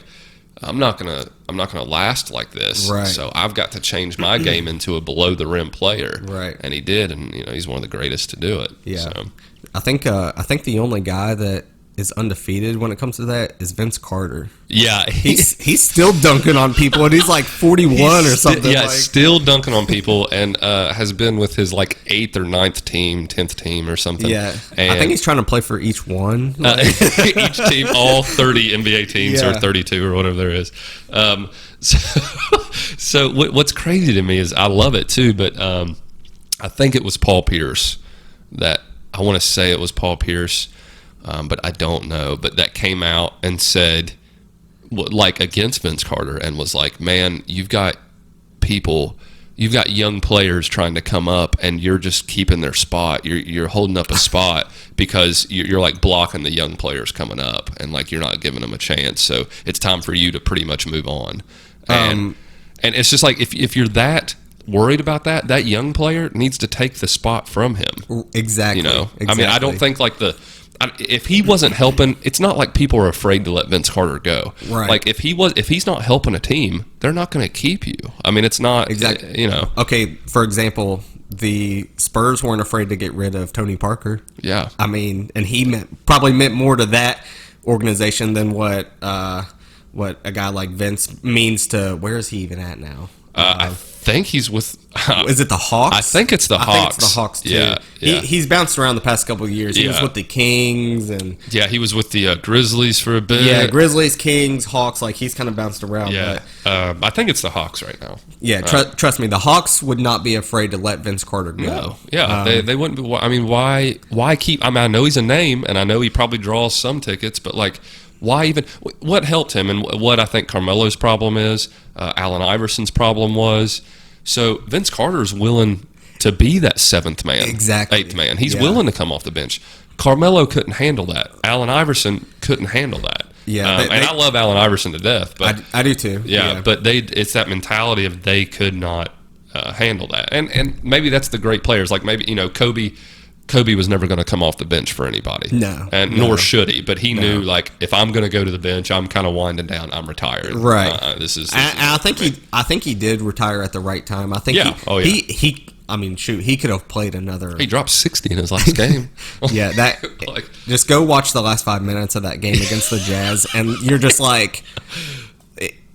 I'm not gonna last like this. Right. So I've got to change my game into a below the rim player. Right. And he did, and he's one of the greatest to do it. Yeah. So. I think the only guy that is undefeated when it comes to that is Vince Carter. Yeah, he's still dunking on people, and he's 41 or something. Yeah, still dunking on people, and has been with his 8th or 9th team, 10th team or something. Yeah, and I think he's trying to play for each one. Each team, all 30 NBA teams or 32 or whatever there is. So what's crazy to me is I love it too, but I think it was Paul Pierce that I want to say it was Paul Pierce. But I don't know. But that came out and said, against Vince Carter, and was like, man, you've got young players trying to come up, and you're just keeping their spot. You're holding up a spot because you're blocking the young players coming up, and you're not giving them a chance. So it's time for you to pretty much move on. And it's just if you're that worried about that young player needs to take the spot from him. Exactly. Exactly. I mean, I don't think if he wasn't helping, it's not like people are afraid to let Vince Carter go. Right. If he's not helping a team, they're not going to keep you. I mean, it's not exactly. Okay, for example, the Spurs weren't afraid to get rid of Tony Parker. Yeah. I mean, and he probably meant more to that organization than what a guy like Vince means to. Where is he even at now? I think he's with. Is it the Hawks? I think it's the Hawks. I think it's the Hawks too. Yeah. He's bounced around the past couple of years. He was with the Kings and. Yeah, he was with the Grizzlies for a bit. Yeah, Grizzlies, Kings, Hawks. He's kind of bounced around. Yeah, but, I think it's the Hawks right now. Yeah, trust me, the Hawks would not be afraid to let Vince Carter go. No, yeah, they wouldn't be. I mean, why keep? I mean, I know he's a name, and I know he probably draws some tickets, but why even? What helped him, and what I think Carmelo's problem is, Allen Iverson's problem was. So Vince Carter's willing to be that 7th man, exactly 8th man. He's willing to come off the bench. Carmelo couldn't handle that. Allen Iverson couldn't handle that. Yeah, and I love Allen Iverson to death, but I do too. Yeah, but it's that mentality of they could not handle that, and maybe that's the great players. Like maybe Kobe was never going to come off the bench for anybody. Nor should he. But he knew, like, if I'm going to go to the bench, I'm kind of winding down. I'm retiring. Right. This is I think he did retire at the right time. I think. He I mean, shoot, he could have played another. He dropped 60 in his last game. Yeah, that. Just go watch the last 5 minutes of that game against the Jazz, and you're just like.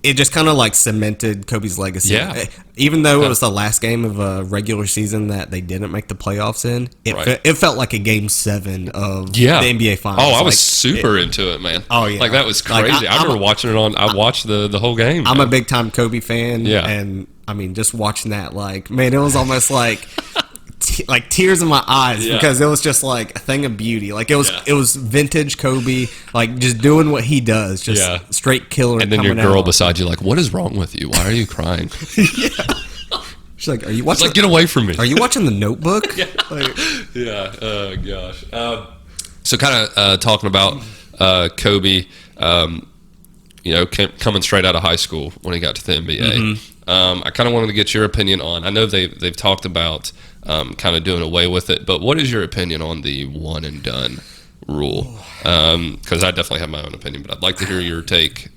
It just kind of like cemented Kobe's legacy. Yeah. Even though it was the last game of a regular season that they didn't make the playoffs in, it felt like a game 7 of the NBA Finals. Oh, I was super into it, man. Oh, yeah. Like, that was crazy. Like, I remember watching it on. I watched the whole game. I'm a big time Kobe fan. Yeah. And I mean, just watching that, like, man, it was almost like. Like tears in my eyes because it was just like a thing of beauty. Like it was vintage Kobe, like just doing what he does, just straight killer. And then your girl beside you, like, what is wrong with you? Why are you crying? She's like, are you watching? Like, get away from me. Are you watching The Notebook? Oh gosh. So kind of talking about Kobe, coming straight out of high school when he got to the NBA. I kind of wanted to get your opinion on. I know they've talked about kind of doing away with it, but what is your opinion on the one and done rule? Because I definitely have my own opinion, but I'd like to hear your take.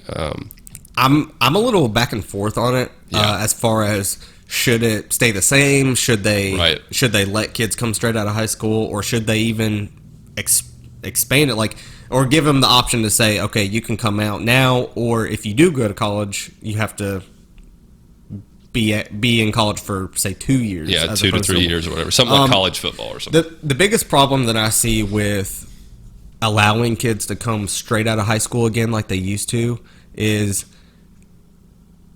I'm a little back and forth on it as far as should it stay the same? Should they let kids come straight out of high school, or should they even expand it, like, or give them the option to say, okay, you can come out now, or if you do go to college, you have to be in college for, say, 2 years. Yeah, 2 to 3 years or whatever. Something like college football or something. The biggest problem that I see with allowing kids to come straight out of high school again like they used to is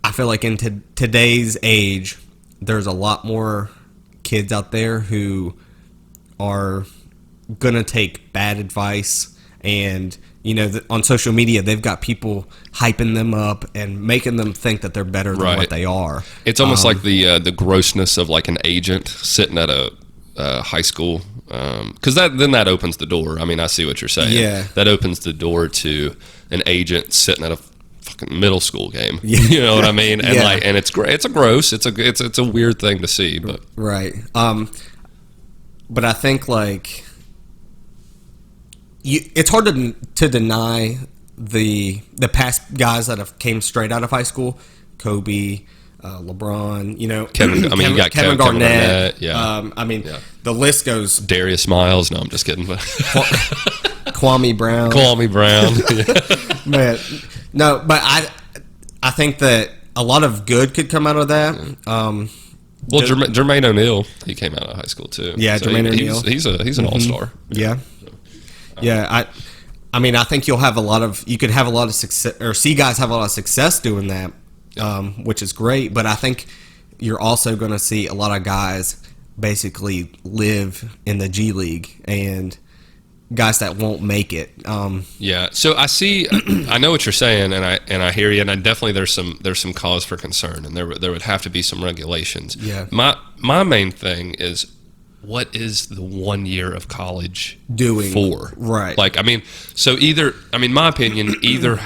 I feel like in today's age, there's a lot more kids out there who are going to take bad advice, and on social media, they've got people hyping them up and making them think that they're better than what they are. It's almost like the grossness of like an agent sitting at a high school, because that opens the door. I mean, I see what you're saying. Yeah, that opens the door to an agent sitting at a fucking middle school game. You know what I mean? And and it's great. It's it's a weird thing to see, but right. But I think like. It's hard to deny the past guys that have came straight out of high school, Kobe, LeBron, you got Kevin Garnett. Yeah. The list goes. Darius Miles. No, I'm just kidding. Kwame Brown. Man, no, but I think that a lot of good could come out of that. Well, Jermaine O'Neal, he came out of high school too. Yeah, so Jermaine O'Neal. He's an all-star. Yeah. Yeah, I mean, I think you could have a lot of success, or see guys have a lot of success doing that, which is great. But I think you're also going to see a lot of guys basically live in the G League, and guys that won't make it. Yeah, so I know what you're saying, and I hear you, and definitely there's some cause for concern, and there would have to be some regulations. Yeah. My main thing is, what is the 1 year of college doing for? Right. Like, I mean, so my opinion, either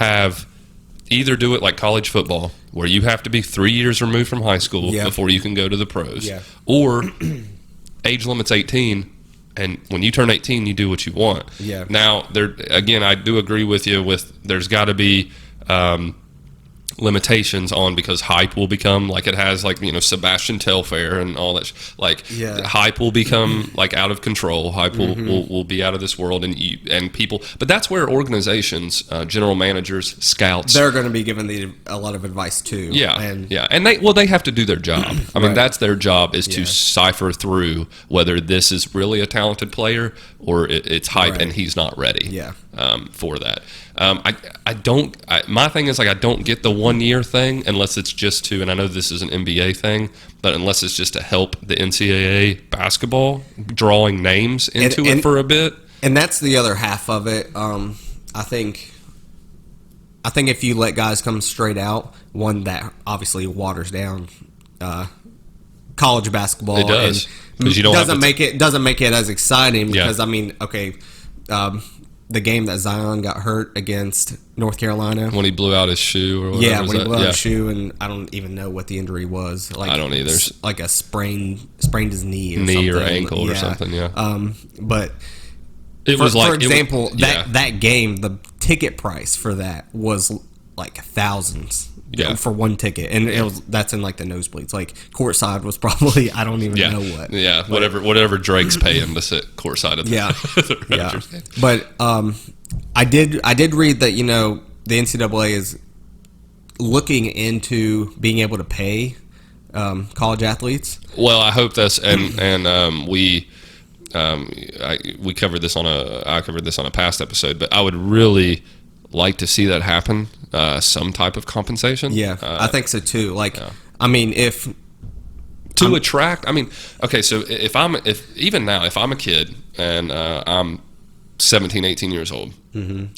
do it like college football, where you have to be 3 years removed from high school before you can go to the pros, or age limit's 18, and when you turn 18, you do what you want. Yeah. Now, again, I do agree with you there's got to be limitations on, because hype will become like it has, like, Sebastian Telfair and all that. Hype will become like out of control. Hype will be out of this world, and people. But that's where organizations, general managers, scouts, they're going to be given a lot of advice too. And they have to do their job. I mean, that's their job, is to cipher through whether this is really a talented player or it's hype and he's not ready. For that. My thing is, like, I don't get the 1 year thing unless it's just to, and I know this is an NBA thing, but unless it's just to help the NCAA basketball drawing names into it for a bit. And that's the other half of it. I think if you let guys come straight out, one, that obviously waters down college basketball. It does, because you don't doesn't make it as exciting, because I mean, okay. the game that Zion got hurt against North Carolina. When he blew out his shoe or whatever. Yeah, when he blew out his shoe, and I don't even know what the injury was. Like, I don't either. Like a sprained his knee or ankle or something, But it was like, for example, that game, the ticket price for that was like thousands. For one ticket, and that's in like the nosebleeds. Like courtside was probably, I don't even know what. Yeah, whatever Drake's paying to sit courtside at the Rangers game. But I did read that, you know, the NCAA is looking into being able to pay college athletes. Well, I hope that's and we covered this I covered this on a past episode, but I would really like to see that happen. Some type of compensation. Yeah, I think so too. Like, I mean, attract. I mean, okay, so if I'm a kid and I'm 17, 18 years old,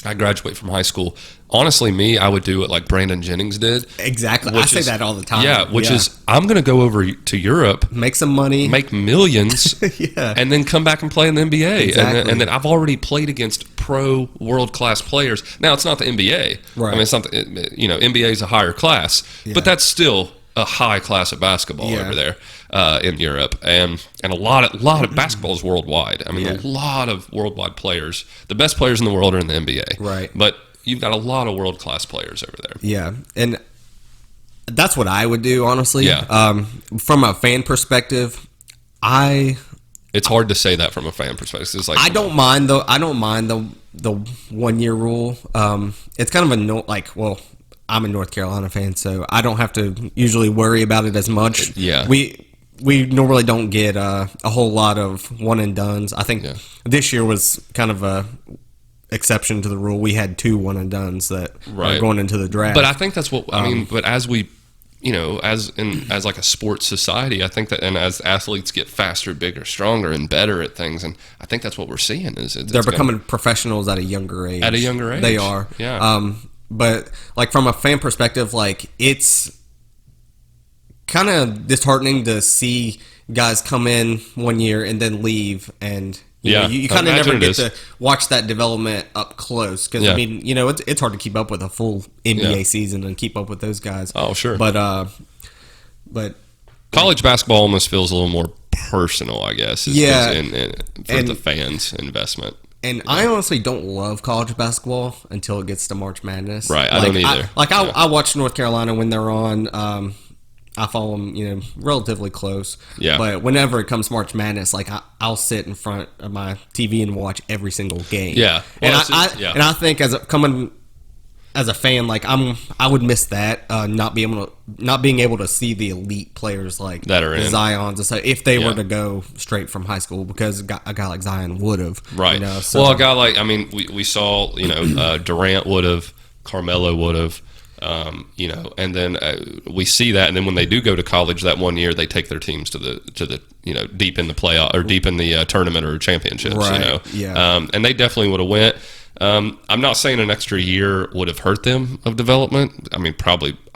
I graduate from high school. Honestly, I would do it like Brandon Jennings did. Exactly. I say that all the time. Yeah, which is I'm going to go over to Europe, make some money, make millions, and then come back and play in the NBA. Exactly. And then I've already played against pro world-class players. Now, it's not the NBA. Right. I mean, it's not NBA is a higher class, but that's still a high class of basketball over there in Europe, and a lot of basketball is worldwide. I mean, a lot of worldwide players. The best players in the world are in the NBA, right? But you've got a lot of world class players over there. Yeah, and that's what I would do, honestly. Yeah. From a fan perspective, it's hard to say that from a fan perspective. It's like, I don't mind the 1 year rule. It's kind of I'm a North Carolina fan, so I don't have to usually worry about it as much. Yeah. We normally don't get a whole lot of one and dones. I think this year was kind of a exception to the rule. We had 2 one and dones that are going into the draft. But I think that's what I mean. But as we, as like a sports society, I think that, and as athletes get faster, bigger, stronger, and better at things, and I think that's what we're seeing they're becoming professionals at a younger age. At a younger age, they are. Yeah. But like from a fan perspective, like it's kind of disheartening to see guys come in 1 year and then leave, and you kind of never get to watch that development up close. Because I mean, it's hard to keep up with a full NBA season and keep up with those guys. Oh, sure. But college basketball almost feels a little more personal, I guess. For the fans' investment. And I honestly don't love college basketball until it gets to March Madness. Right, I don't either. I watch North Carolina when they're on. I follow them, relatively close. Yeah. But whenever it comes March Madness, like I'll sit in front of my TV and watch every single game. Yeah. Well, and I think as a fan, like I would miss that not being able to see the elite players like that are in Zion's and stuff if they were to go straight from high school, because a guy like Zion would have. Right. Well, a guy like, I mean, we saw Durant would have, Carmelo would have. And then we see that, and then when they do go to college that 1 year, they take their teams to the deep in the playoff or deep in the tournament or championships. Right. And they definitely would have went. I'm not saying an extra year would have hurt them of development. I mean,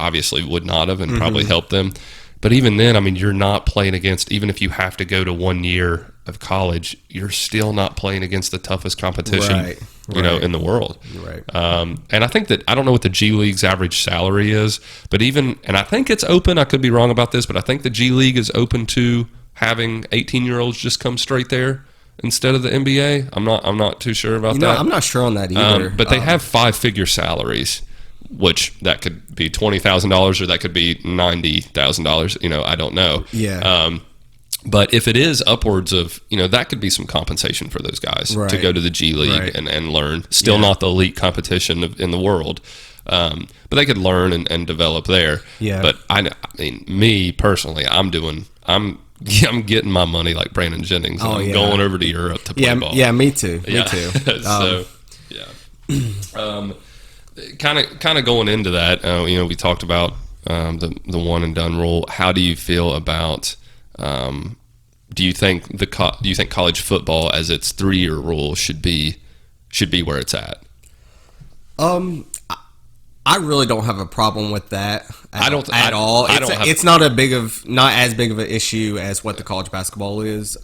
obviously would not have, and probably helped them. But even then, I mean, you're not playing against, even if you have to go to 1 year of college, you're still not playing against the toughest competition, in the world. Right. And I think that, I don't know what the G League's average salary is, but and I think it's open, I could be wrong about this, but I think the G League is open to having 18-year-olds just come straight there instead of the NBA. I'm not too sure about that. I'm not sure on that either. But they have 5-figure salaries, which that could be $20,000 or that could be $90,000. I don't know. Yeah. But if it is upwards of, that could be some compensation for those guys to go to the G League and learn. Still not the elite competition in the world. But they could learn and develop there. Yeah. But I mean, me personally, I'm getting my money like Brandon Jennings. And I'm going over to Europe to play ball. Yeah, me too. Me too. So, kind of going into that, we talked about the one and done rule. How do you feel about? Do you think college football as its 3-year rule should be where it's at? I really don't have a problem with that. At all. It's not as big of an issue as what the college basketball is.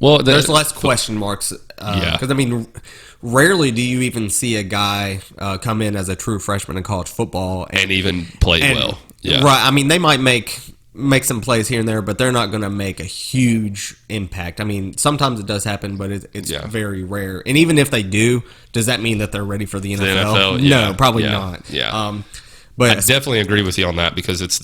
There's less question marks. Because I mean, rarely do you even see a guy come in as a true freshman in college football and even play well. Yeah, right. I mean, they might make some plays here and there, but they're not going to make a huge impact. I mean, sometimes it does happen, but it's very rare. And even if they do, does that mean that they're ready for the NFL? The NFL, no, probably not. Yeah. But I definitely agree with you on that because it's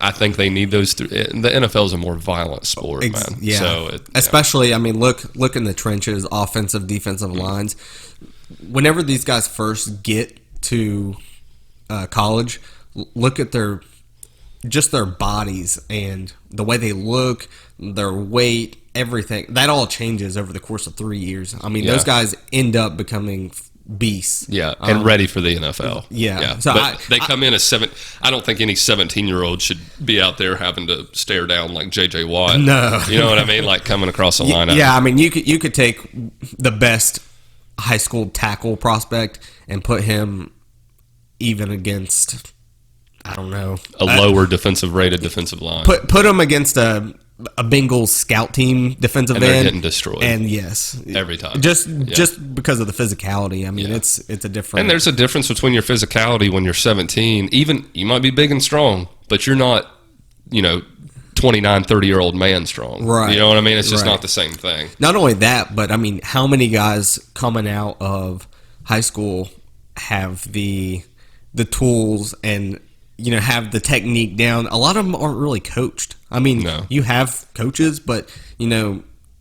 I think they need those. The NFL is a more violent sport, man. Yeah. So especially, I mean, look in the trenches, offensive, defensive lines. Whenever these guys first get to college, look at their bodies and the way they look, their weight, everything. That all changes over the course of 3 years. I mean, those guys end up becoming beasts. Yeah, and ready for the NFL. Yeah. So they come in as I don't think any 17-year-old should be out there having to stare down like J.J. Watt. No. You know what I mean? Like coming across the lineup. Yeah, I mean, you could take the best high school tackle prospect and put him even against, I don't know, a lower rated defensive line. Put him against a Bengals scout team defensive and end, they're getting destroyed. And yes, every time. Just because of the physicality. I mean, it's a different. And there's a difference between your physicality when you're 17. Even you might be big and strong, but you're not, 29, 30-year-old man strong. Right. You know what I mean? It's just not the same thing. Not only that, but I mean, how many guys coming out of high school have the tools and have the technique down? A lot of them aren't really coached. I mean, you have coaches, but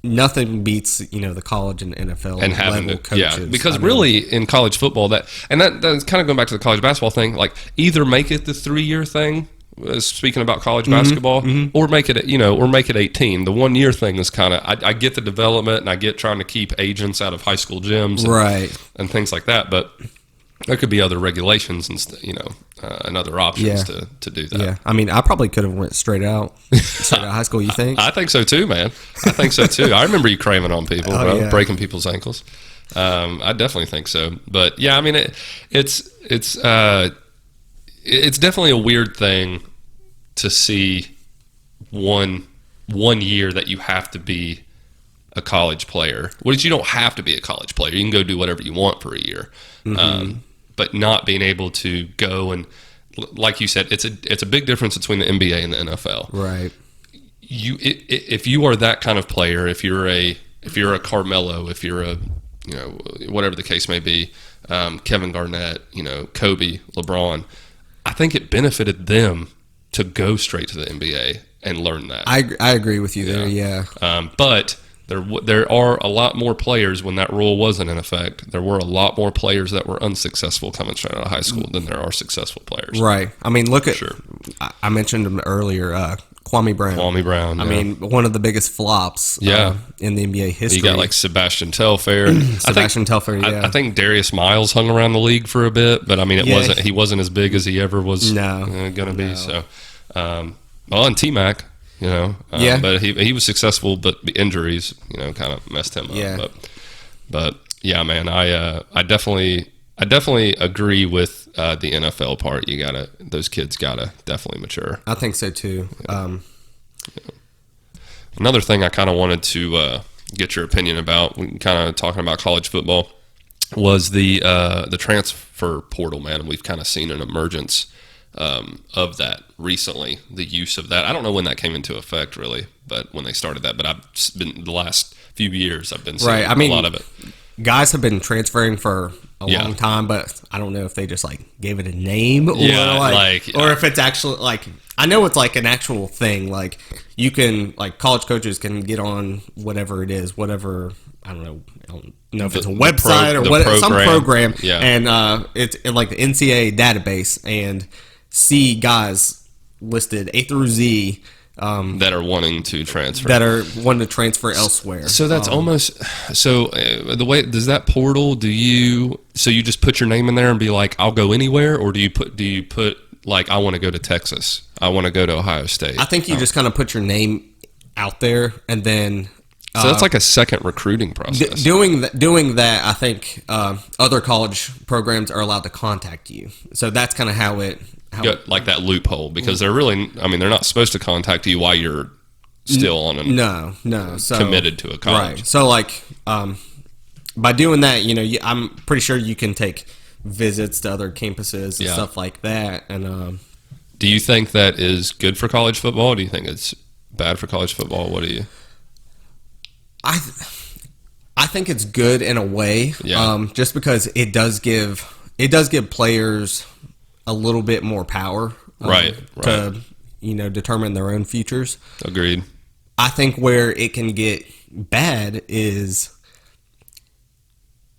nothing beats the college and NFL and having level coaches. Yeah, because really in college football that's kind of going back to the college basketball thing. Like either make it the 3-year thing, speaking about college basketball, or make it 18. The 1 year thing is kind of I get the development and I get trying to keep agents out of high school gyms, and things like that, but. There could be other regulations and other options to do that. Yeah, I mean, I probably could have went straight out high school. You think? I think so too, man. I think so too. I remember you cramming on people, breaking people's ankles. I definitely think so. But yeah, I mean, it's definitely a weird thing to see one year that you have to be a college player. Which you don't have to be a college player. You can go do whatever you want for a year. But not being able to go and, like you said, it's a big difference between the NBA and the NFL. Right. If you are that kind of player, if you're a Carmelo, if you're a whatever the case may be, Kevin Garnett, Kobe, LeBron, I think it benefited them to go straight to the NBA and learn that. I agree with you there. Yeah. But. There are a lot more players when that rule wasn't in effect. There were a lot more players that were unsuccessful coming straight out of high school than there are successful players. Right. I mean, look at I mentioned him earlier, Kwame Brown. I mean, one of the biggest flops in the NBA history. You got like Sebastian Telfair. Telfair, yeah. I think Darius Miles hung around the league for a bit, but I mean, he wasn't as big as he ever was going to be. So, and T-Mac. But he was successful, but the injuries, kind of messed him up. Yeah. But yeah, man, I definitely agree with the NFL part. Those kids gotta definitely mature. I think so too. Another thing I kind of wanted to get your opinion about, kind of talking about college football, was the transfer portal, man. And we've kind of seen an emergence of that recently, the use of that. I don't know when that came into effect really, but when they started that, but I've been the last few years I've been seeing a lot of it. Guys have been transferring for a long time, but I don't know if they just gave it a name or or if it's actually I know it's an actual thing. Like you can college coaches can get on whatever it is, I don't know if it's a website or some program, and it's like the NCAA database and see guys listed A through Z that are wanting to transfer, elsewhere. So that's almost the way does that portal? Do you just put your name in there and be like, I'll go anywhere, or do you put like, I want to go to Texas, I want to go to Ohio State? I think you just kind of put your name out there, and then So that's like a second recruiting process. Doing that, I think other college programs are allowed to contact you. So that's kind of how it like that loophole, because they're not supposed to contact you while you're still on so committed to a college. Right. So like by doing that, I'm pretty sure you can take visits to other campuses and stuff like that. And do you think that is good for college football? Do you think it's bad for college football? What do you? I think it's good in a way, just because it does give players a little bit more power, to determine their own futures. Agreed. I think where it can get bad is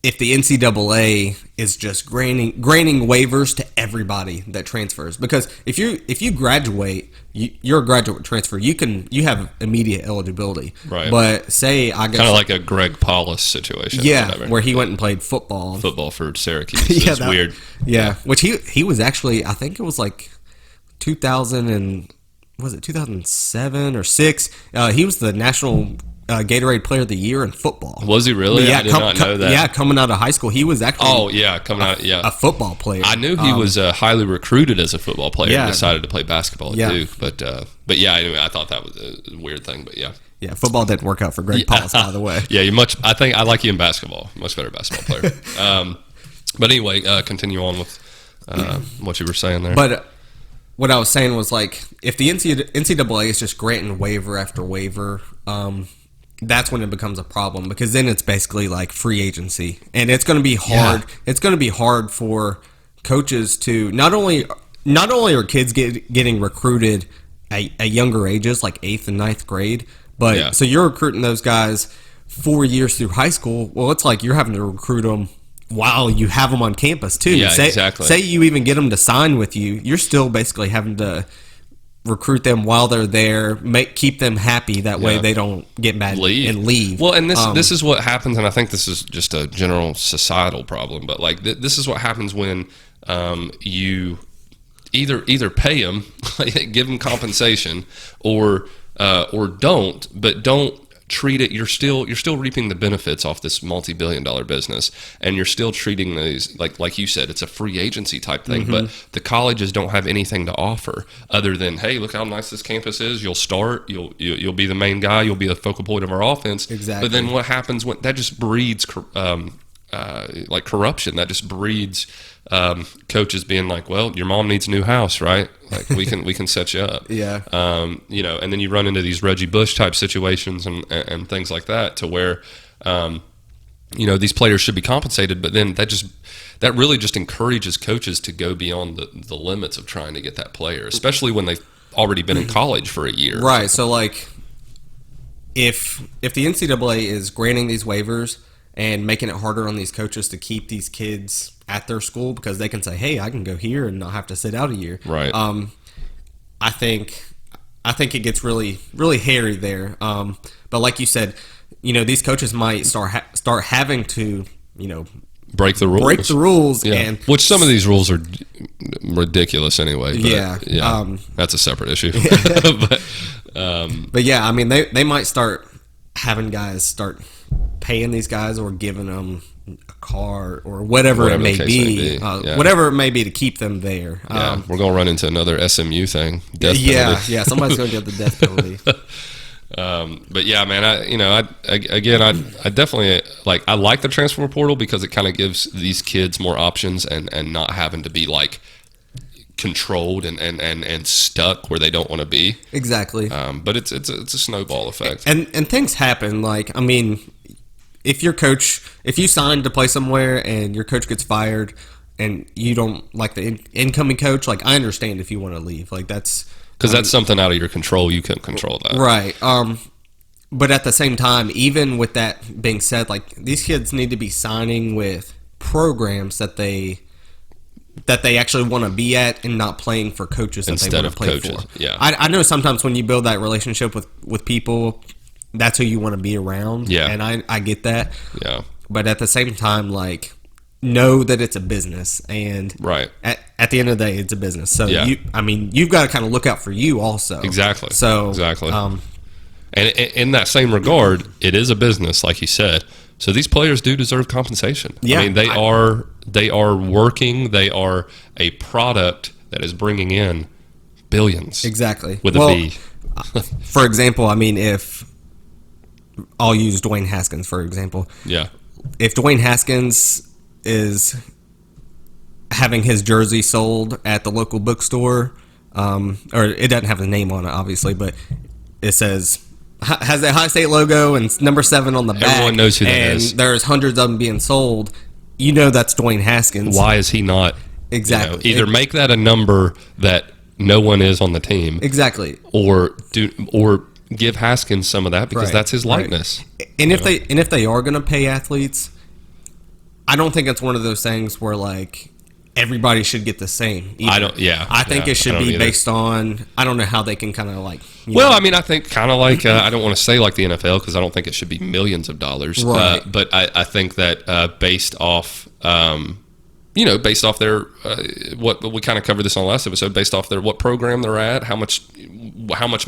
if the NCAA is just granting waivers to everybody that transfers, because if you graduate, you're a graduate transfer, you have immediate eligibility. Right. But say I guess kind of like a Greg Paulus situation. Yeah, where he went and played football for Syracuse. It's weird. Yeah, which he was actually, I think it was like 2007 or 6? He was the national Gatorade Player of the Year in football. Was he really? Yeah, I did not know that. Yeah, coming out of high school, he was actually a football player. I knew he was highly recruited as a football player and decided to play basketball at Duke. But anyway, I thought that was a weird thing. But yeah, football didn't work out for Greg Paulus, by the way. Yeah, I think I like you in basketball. Much better basketball player. But anyway, continue on with what you were saying there. But what I was saying was, like, if the NCAA is just granting waiver after waiver, that's when it becomes a problem, because then it's basically like free agency, and it's going to be hard. Yeah. It's going to be hard for coaches to not only are kids getting recruited at younger ages, like 8th and 9th grade, but so you're recruiting those guys 4 years through high school. Well, it's like you're having to recruit them while you have them on campus too. Yeah, exactly. Say you even get them to sign with you, you're still basically having to recruit them while they're there, keep them happy. That way they don't get mad and leave. Well, and this is what happens, and I think this is just a general societal problem. But like this is what happens when you either pay them, give them compensation, or don't, but don't treat it. You're still reaping the benefits off this multi-billion-dollar business, and you're still treating these like you said, it's a free agency type thing. Mm-hmm. But the colleges don't have anything to offer other than, hey, look how nice this campus is. You'll start. You'll be the main guy. You'll be the focal point of our offense. Exactly. But then what happens when that just breeds like corruption? That just breeds coaches being like, well, your mom needs a new house, right? Like we can set you up. Yeah. And then you run into these Reggie Bush type situations and things like that, to where these players should be compensated, but then that really just encourages coaches to go beyond the limits of trying to get that player, especially when they've already been in college for a year. Right. So like if the NCAA is granting these waivers and making it harder on these coaches to keep these kids at their school, because they can say, hey, I can go here and not have to sit out a year. Right. I think it gets really, really hairy there. But like you said, these coaches might start having to, break the rules. Yeah. And which some of these rules are ridiculous anyway. But that's a separate issue. But yeah, I mean, they might start having guys start paying these guys or giving them a car or whatever it may be. Whatever it may be to keep them there. Yeah, we're going to run into another SMU thing. Death penalty. Yeah, somebody's going to get the death penalty. But yeah, man, I definitely I like the transfer portal, because it kind of gives these kids more options and not having to be like controlled and stuck where they don't want to be. Exactly. But it's a snowball effect. And things happen. Like, I mean, if you sign to play somewhere and your coach gets fired and you don't like the incoming coach, like, I understand if you want to leave. Like, that's because that's something out of your control. You can't control that. Right. But at the same time, even with that being said, like, these kids need to be signing with programs that they actually want to be at, and not playing for coaches that instead they want of to play coaches. for. Yeah. I know sometimes when you build that relationship with people, that's who you want to be around. Yeah. And I get that. Yeah. But at the same time, like, know that it's a business, and right. At the end of the day, it's a business. So yeah. you've got to kind of look out for you also. Exactly. So exactly. And in that same regard, it is a business, like you said. So these players do deserve compensation. Yeah, I mean, they are working. They are a product that is bringing in billions. Exactly. With a B. For example, I mean, if I'll use Dwayne Haskins, for example. Yeah. If Dwayne Haskins is having his jersey sold at the local bookstore, or it doesn't have a name on it, obviously, but it has that High State logo and number 7 on the back. Everyone knows who that and is. There's hundreds of them being sold. You know that's Dwayne Haskins. Why is he not? Exactly. Either make that a number that no one is on the team. Exactly. Or give Haskins some of that because that's his likeness. Right. And if they are going to pay athletes, I don't think it's one of those things where like everybody should get the same. Either. I think it should be based on. I don't know how they can kind of like. I mean, I think kind of like I don't want to say like the NFL because I don't think it should be millions of dollars. Right. But I think that based off. Based off their what we kind of covered this on the last episode, based off their what program they're at, how much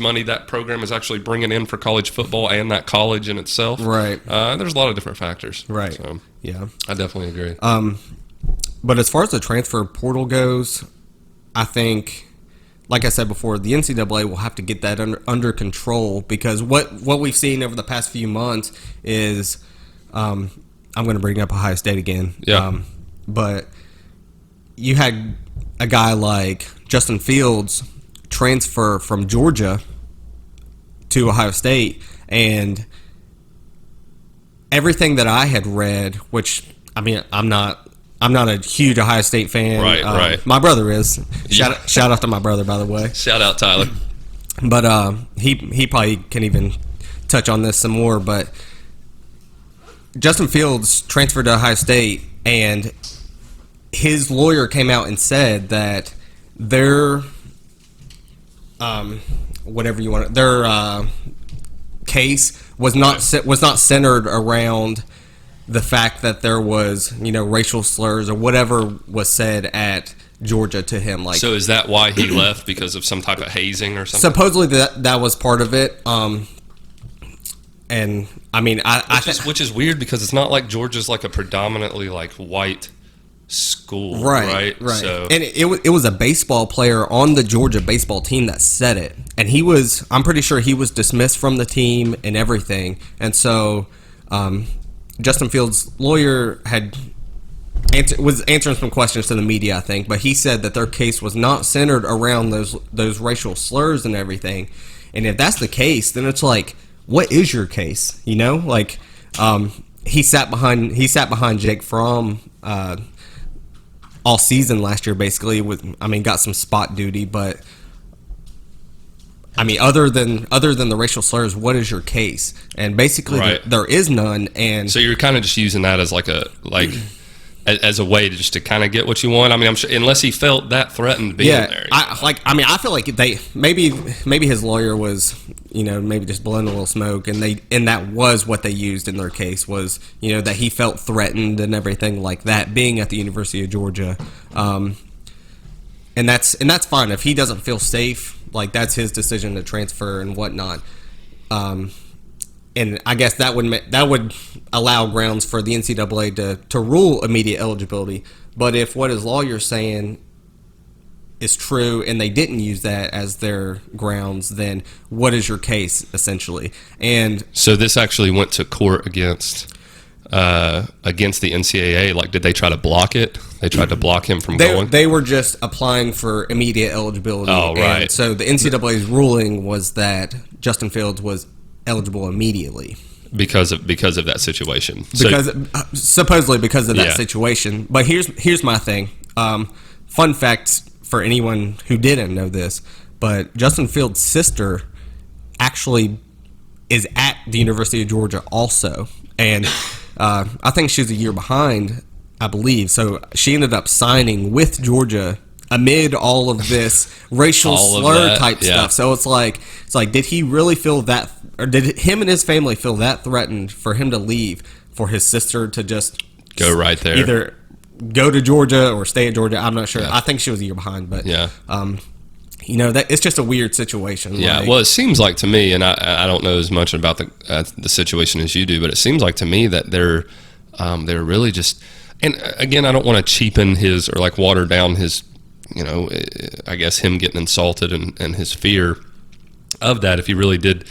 money that program is actually bringing in for college football and that college in itself. Right. There's a lot of different factors. Right. So, yeah. I definitely agree. But as far as the transfer portal goes, I think, like I said before, the NCAA will have to get that under control because what we've seen over the past few months is, I'm going to bring up Ohio State again. Yeah. But you had a guy like Justin Fields transfer from Georgia to Ohio State, and everything that I had read, which I mean, I'm not a huge Ohio State fan. Right. My brother is. Shout out to my brother, by the way. Shout out Tyler. But he probably can even touch on this some more. But Justin Fields transferred to Ohio State, and his lawyer came out and said that their case was not centered around the fact that there was racial slurs or whatever was said at Georgia to him. Like, so is that why he left, because of some type of hazing or something? Supposedly that was part of it. And I mean, which is weird because it's not like Georgia's like a predominantly like white school, right? So, and it was a baseball player on the Georgia baseball team that said it, and I'm pretty sure he was dismissed from the team and everything. And so, Justin Fields' lawyer was answering some questions to the media, I think, but he said that their case was not centered around those racial slurs and everything. And if that's the case, then it's like, what is your case? Like, he sat behind Jake Fromm all season last year, basically. Got some spot duty, but I mean, other than the racial slurs, what is your case? And basically, there is none. And so you're kind of just using that as as a way to kind of get what you want. I mean, I'm sure unless he felt that threatened being there. I feel like they maybe his lawyer was maybe just blowing a little smoke, and that was what they used in their case was that he felt threatened and everything like that being at the University of Georgia, and that's fine if he doesn't feel safe. Like, that's his decision to transfer and whatnot. And I guess that would allow grounds for the NCAA to rule immediate eligibility. But if what his lawyer's saying is true and they didn't use that as their grounds, then what is your case, essentially? And so this actually went to court against the NCAA. Like, did they try to block it? They tried to block him from going? They were just applying for immediate eligibility. Oh, right. And so the NCAA's ruling was that Justin Fields was eligible immediately because of that situation. Supposedly because of that situation. But here's my thing. Fun fact for anyone who didn't know this, but Justin Fields' sister actually is at the University of Georgia also, and I think she's a year behind, I believe. So she ended up signing with Georgia amid all of this racial slur type stuff. So it's like, did he really feel that, or did him and his family feel that threatened for him to leave, for his sister to just go right there, either go to Georgia or stay at Georgia? I'm not sure. I think she was a year behind, but that it's just a weird situation. Yeah, like, well, it seems like to me, and I don't know as much about the situation as you do, but it seems like to me that they're really just. And again, I don't want to cheapen his or like water down his, I guess him getting insulted and his fear of that. If he really did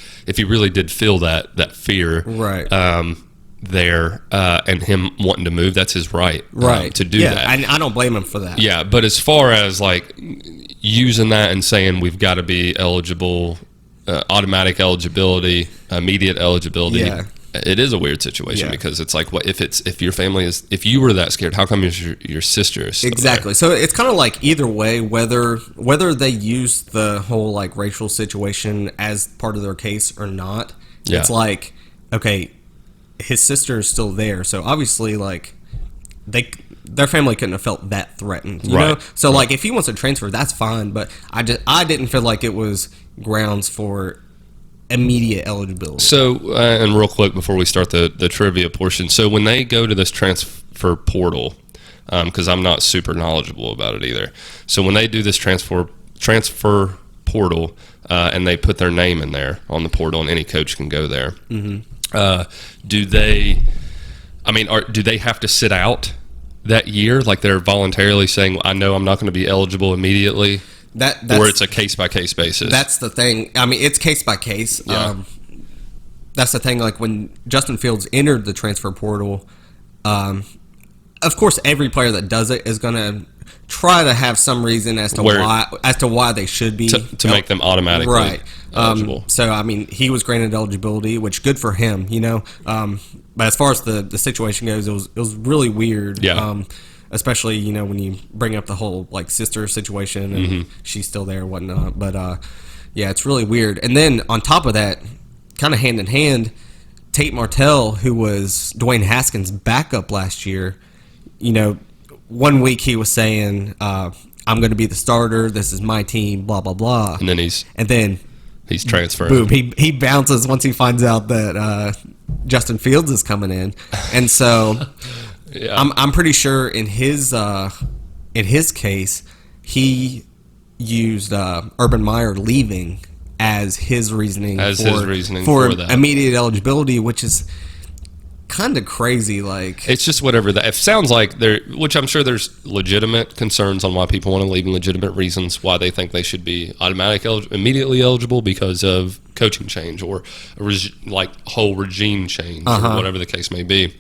feel that fear, right. There and him wanting to move, that's his right, to do that. And I don't blame him for that. Yeah, but as far as like using that and saying we've got to be eligible, automatic eligibility, immediate eligibility. Yeah. It is a weird situation because it's like, what if your family if you were that scared, how come your sister is still exactly there? So it's kind of like either way, whether they use the whole like racial situation as part of their case or not. Yeah. It's like, okay, his sister is still there, so obviously like their family couldn't have felt that threatened, you know. So like if he wants to transfer, that's fine, but I didn't feel like it was grounds for immediate eligibility. So, and real quick before we start the trivia portion, so when they go to this transfer portal, because I'm not super knowledgeable about it either. So when they do this transfer portal, and they put their name in there on the portal, and any coach can go there. Mm-hmm. Do they have to sit out that year? Like they're voluntarily saying, I know I'm not going to be eligible immediately? Or it's a case-by-case basis. That's the thing. I mean, it's case-by-case. Yeah. That's the thing. Like, when Justin Fields entered the transfer portal, of course, every player that does it is going to try to have some reason as to why they should be. To make them automatically eligible. So, I mean, he was granted eligibility, which good for him, But as far as the situation goes, it was really weird. Yeah. Especially, when you bring up the whole like sister situation and she's still there and whatnot. But yeah, it's really weird. And then on top of that, kind of hand in hand, Tate Martell, who was Dwayne Haskins' backup last year, 1 week he was saying, I'm going to be the starter. This is my team, blah, blah, blah. And then he's transferring. Boom. He bounces once he finds out that Justin Fields is coming in. And so... Yeah. I'm pretty sure in his case, he used Urban Meyer leaving as his reasoning for that. Immediate eligibility, which is kind of crazy. Like it's just whatever that. It sounds like which I'm sure there's legitimate concerns on why people want to leave and legitimate reasons why they think they should be immediately eligible because of coaching change or whole regime change or whatever the case may be.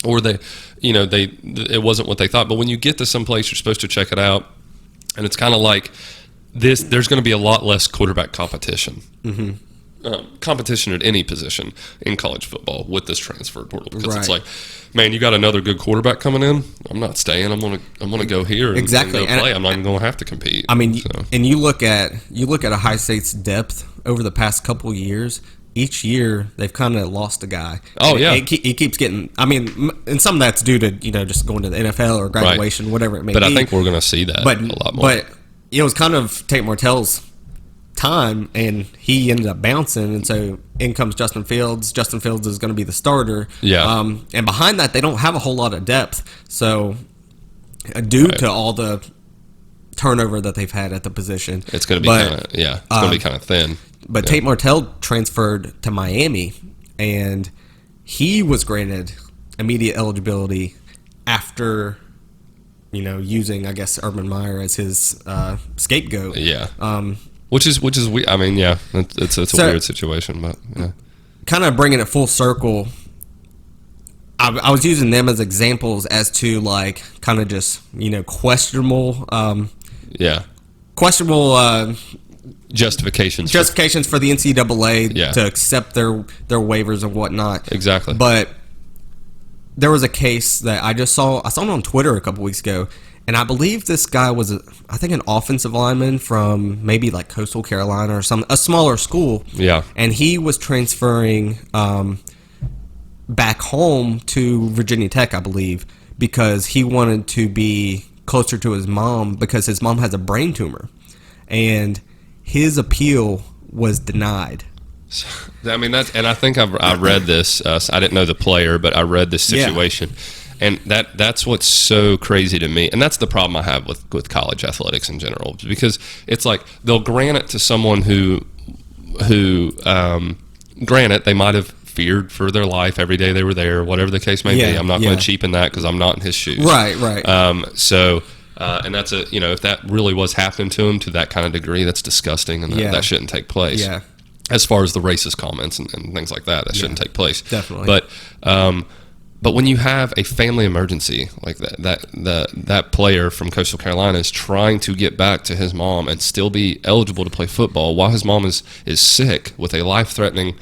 Or it wasn't what they thought. But when you get to some place, you're supposed to check it out, and it's kind of like this. There's going to be a lot less quarterback competition, competition at any position in college football with this transfer portal because it's like, man, you got another good quarterback coming in. I'm not staying. I'm gonna go here and go play. I'm not even going to have to compete. I mean, and you look at Ohio State's depth over the past couple of years. Each year, they've kind of lost a guy. Oh, yeah. He keeps getting... I mean, and some of that's due to, just going to the NFL or graduation, whatever it may be. But I think we're going to see that a lot more. But it was kind of Tate Martell's time, and he ended up bouncing, and so in comes Justin Fields. Justin Fields is going to be the starter. Yeah. And behind that, they don't have a whole lot of depth. So, due to all the turnover that they've had at the position... It's going to be going to be kind of thin. But Tate Martell transferred to Miami, and he was granted immediate eligibility after, using, I guess, Urban Meyer as his scapegoat. Yeah. Which is weird. I mean, yeah, it's a weird situation, but yeah. Kind of bringing it full circle, I was using them as examples as to, like, kind of just, questionable... Questionable... Justifications for the NCAA to accept their waivers and whatnot. Exactly. But there was a case that I saw it on Twitter a couple weeks ago, and I believe this guy was, I think, an offensive lineman from maybe like Coastal Carolina or a smaller school. Yeah. And he was transferring back home to Virginia Tech, I believe, because he wanted to be closer to his mom because his mom has a brain tumor. And his appeal was denied. I mean, and I think I read this. I didn't know the player, but I read this situation, And that's what's so crazy to me. And that's the problem I have with college athletics in general, because it's like they'll grant it to someone who granted, they might have feared for their life every day they were there, whatever the case may be. I'm not going to cheapen that because I'm not in his shoes. Right. And that's if that really was happening to him to that kind of degree, that's disgusting, and that shouldn't take place. Yeah. As far as the racist comments and things like that shouldn't take place. Definitely. But when you have a family emergency like that player from Coastal Carolina is trying to get back to his mom and still be eligible to play football while his mom is sick with a life-threatening,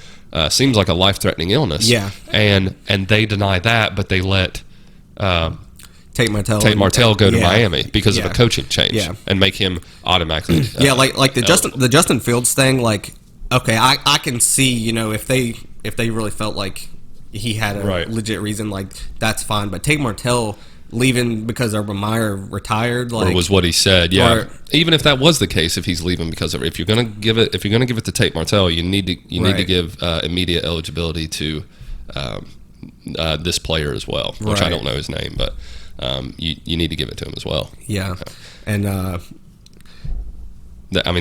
seems like a life-threatening illness. Yeah. And they deny that, but they let Tate Martell go to Miami because of a coaching change and make him automatically like the Justin Fields thing. Like, okay, I can see, if they really felt like he had a legit reason, like, that's fine. But Tate Martell leaving because Urban Meyer retired, like, or was what he said. Yeah, even if that was the case, if he's leaving because of, if you're gonna give it to Tate Martell, you need to give immediate eligibility to this player as well, which I don't know his name, but you need to give it to him as well. Yeah, and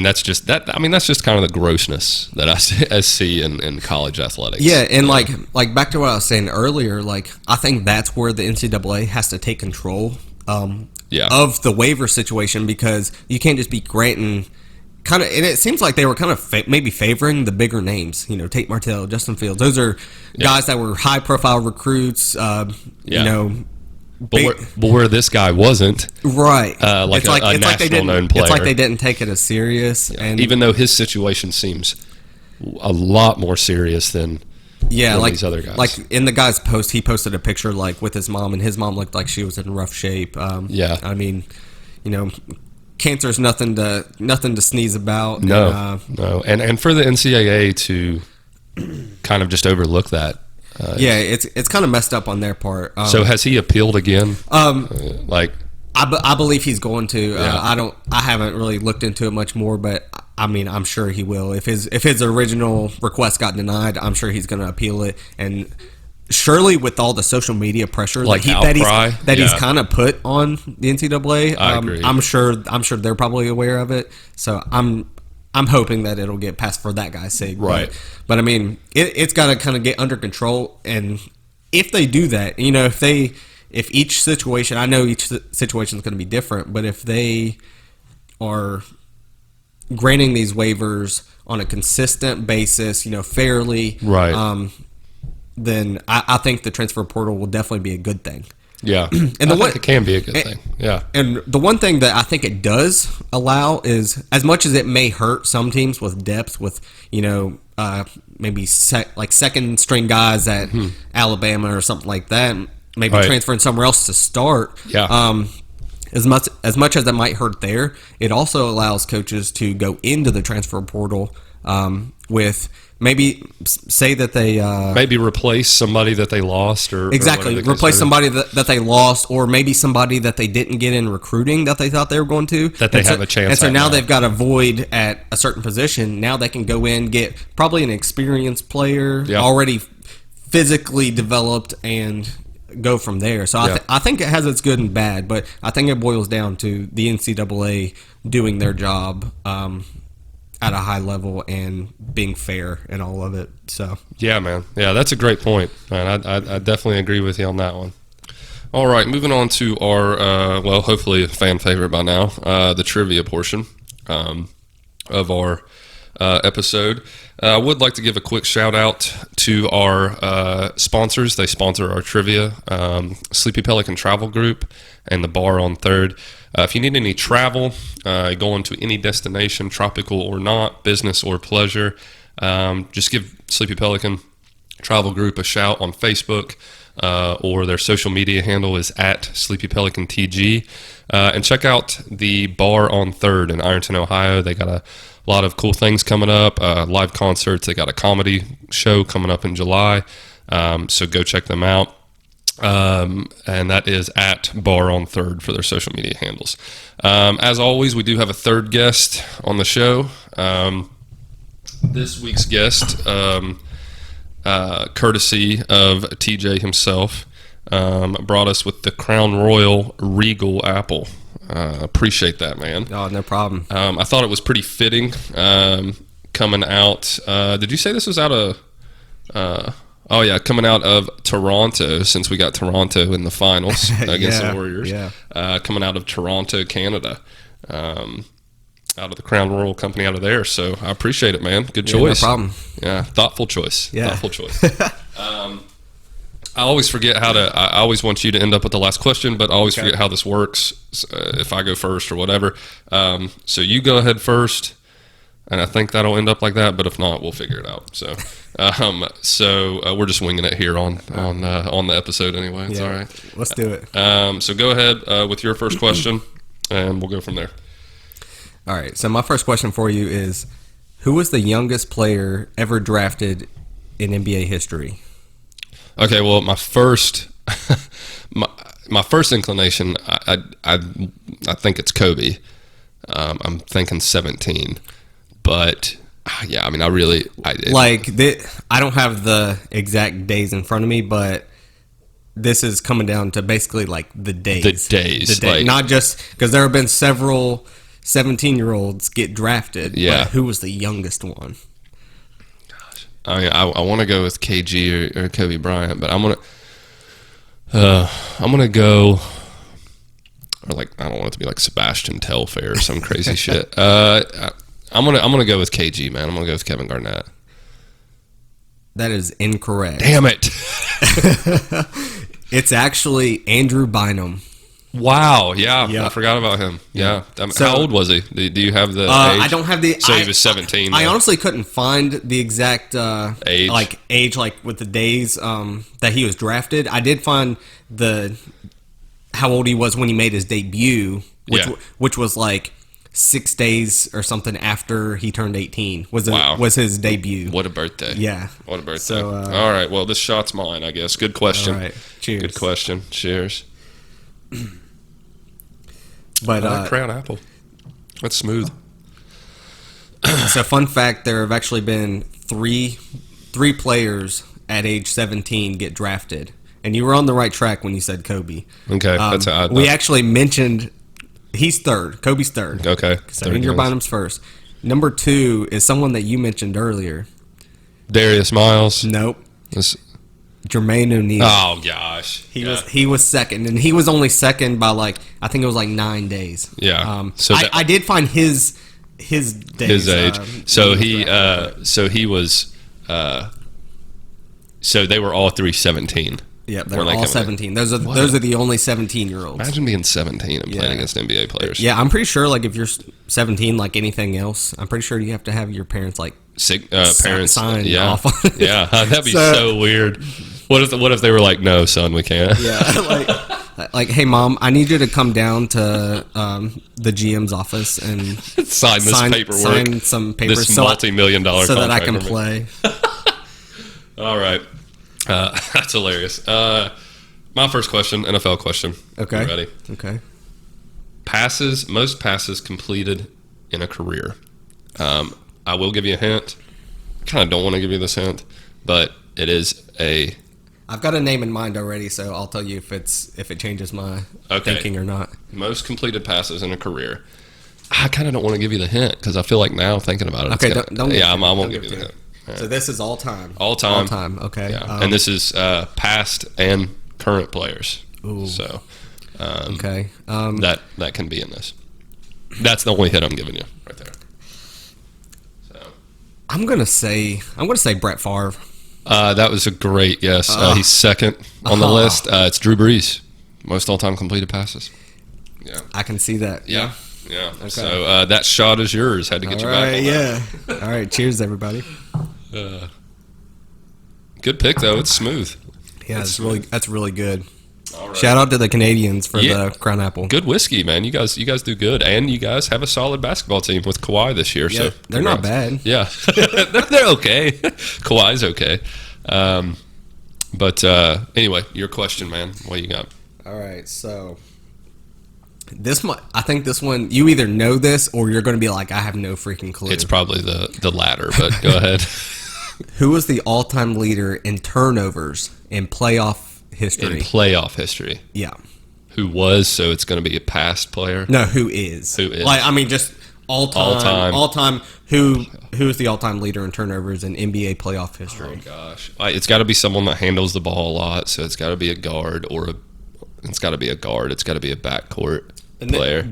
that's just kind of the grossness that I see in college athletics. Yeah, and like back to what I was saying earlier, like, I think that's where the NCAA has to take control of the waiver situation, because you can't just be granting and it seems like they were kind of maybe favoring the bigger names, Tate Martell, Justin Fields. Those are guys that were high profile recruits, But where this guy wasn't, right? Like a national known player. It's like they didn't take it as serious, and even though his situation seems a lot more serious than like these other guys. Like in the guy's post, he posted a picture like with his mom, and his mom looked like she was in rough shape. I mean, cancer is nothing to sneeze about. No. And for the NCAA to kind of just overlook that. It's kind of messed up on their part. So has he appealed again? I believe he's going to. I haven't really looked into it much more, but I mean, I'm sure he will. If his original request got denied, I'm sure he's going to appeal it. And surely, with all the social media pressure that he's kind of put on the NCAA, I agree. I'm sure they're probably aware of it. So I'm hoping that it'll get passed for that guy's sake. Right. But I mean, it's got to kind of get under control. And if they do that, if each situation, I know each situation is going to be different, but if they are granting these waivers on a consistent basis, fairly, right. Then I think the transfer portal will definitely be a good thing. Yeah, and I think it can be a good thing. Yeah, and the one thing that I think it does allow is, as much as it may hurt some teams with depth, with maybe second string guys at Alabama or something like that, maybe transferring somewhere else to start. Yeah. As much as that might hurt there, it also allows coaches to go into the transfer portal with maybe say that they maybe replace somebody that they lost, or replace somebody that they lost, or maybe somebody that they didn't get in recruiting that they thought they were going to, that they have a chance. And so now they've got a void at a certain position. Now they can go in, get probably an experienced player already physically developed, and go from there. So I think it has its good and bad, but I think it boils down to the NCAA doing their job at a high level and being fair in all of it. So yeah, man. Yeah, that's a great point, man. I definitely agree with you on that one. All right, moving on to our hopefully a fan favorite by now, the trivia portion of our episode. I would like to give a quick shout out to our sponsors. They sponsor our trivia, Sleepy Pelican Travel Group and the Bar on 3rd. If you need any travel, going to any destination, tropical or not, business or pleasure, just give Sleepy Pelican Travel Group a shout on Facebook, or their social media handle is at Sleepy Pelican TG. And check out the Bar on 3rd in Ironton, Ohio. They got a lot of cool things coming up, live concerts. They got a comedy show coming up in July, so go check them out. And that is at Bar on 3rd for their social media handles. As always, we do have a third guest on the show. This week's guest, courtesy of TJ himself, brought us with the Crown Royal Regal Apple. Appreciate that, man. Oh, no problem. I thought it was pretty fitting coming out. Did you say this was out of... coming out of Toronto, since we got Toronto in the finals against the Warriors. Yeah. Coming out of Toronto, Canada. Out of the Crown Royal Company out of there. So I appreciate it, man. Good choice. No problem. Yeah, thoughtful choice. Yeah. Thoughtful choice. I always forget how to... I always want you to end up with the last question, but I always forget how this works if I go first or whatever. So you go ahead first, and I think that'll end up like that, but if not, we'll figure it out. So we're just winging it here on the episode anyway. It's all right. Let's do it. So go ahead with your first question, and we'll go from there. All right. So my first question for you is, who was the youngest player ever drafted in NBA history? Okay. Well, my first my first inclination, I think it's Kobe. I'm thinking 17, but yeah. I mean, I don't have the exact days in front of me, but this is coming down to basically like the days. Like, not just because there have been several 17-year-olds get drafted. Yeah. But who was the youngest one? Gosh. I mean, I want to go with KG or Kobe Bryant, but I'm gonna go, or like, I don't want it to be like Sebastian Telfair or some crazy shit. I'm gonna go with KG, man. I'm gonna go with Kevin Garnett. That is incorrect. Damn it! It's actually Andrew Bynum. Wow. Yeah. Yeah. I forgot about him. Yeah. So, how old was he? Do you have the age? I don't have the. So he was 17. I honestly couldn't find the exact age, like with the days that he was drafted. I did find how old he was when he made his debut, which was like 6 days or something after he turned 18. Was his debut? What a birthday! Yeah, what a birthday! So, all right, well, this shot's mine, I guess. Good question. All right, cheers. Good question. Cheers. But Crown Apple. That's smooth. So, fun fact: there have actually been three players at age 17 get drafted, and you were on the right track when you said Kobe. Okay, that's how we actually mentioned he's third. Kobe's third. Okay, so Andrew Bynum's first. Number 2 is someone that you mentioned earlier. Darius Miles. Nope. Jermaine O'Neal. Oh gosh, he was second, and he was only second by I think it was 9 days. Yeah. I did find his days. His age. So he was. So they were all 17. Yeah, they're all 17. Those are the only 17-year-olds. Imagine being 17 and playing against NBA players. Yeah, I'm pretty sure if you're 17, like anything else, I'm pretty sure you have to have your parents parents sign off on it. Yeah, that'd be so weird. What if they were like, no, son, we can't. Yeah, hey, mom, I need you to come down to the GM's office and sign paperwork, sign some papers, this multi-million-dollar so that I can contract play. All right, that's hilarious. My first question, NFL question. Okay, you ready? Okay. Most passes completed in a career. I will give you a hint. Kind of don't want to give you this hint, but it is a... I've got a name in mind already, so I'll tell you if it changes my thinking or not. Most completed passes in a career. I kind of don't want to give you the hint because I feel like now thinking about it. Okay, don't. Yeah, I won't give you the hint. Right. So this is all time. All time. All time. Okay. Yeah. And this is past and current players. Ooh. So. Okay. That can be in this. That's the only hit I'm giving you right there. So. I'm gonna say Brett Favre. That was a great guess. He's second on the list. It's Drew Brees, most all-time completed passes. Yeah, I can see that. Yeah. Okay. So that shot is yours. Had to get you back on that. All right. Cheers, everybody. Good pick though. It's smooth. Yeah, that's really good. All right. Shout out to the Canadians for the Crown Apple. Good whiskey, man. You guys do good, and you guys have a solid basketball team with Kawhi this year. Yeah, so they're not bad. Yeah, they're okay. Kawhi's okay. But anyway, your question, man. What you got? All right, so I think this one you either know this or you're going to be like, I have no freaking clue. It's probably the latter, but go ahead. Who was the all-time leader in turnovers in playoff history. In playoff history. Yeah. Who was, so it's going to be a past player? No, who is. Who is. Like, I mean, just all-time. All-time. Who is the all-time leader in turnovers in NBA playoff history? Oh, gosh. It's got to be someone that handles the ball a lot, so it's got to be a guard It's got to be a guard. It's got to be a backcourt player.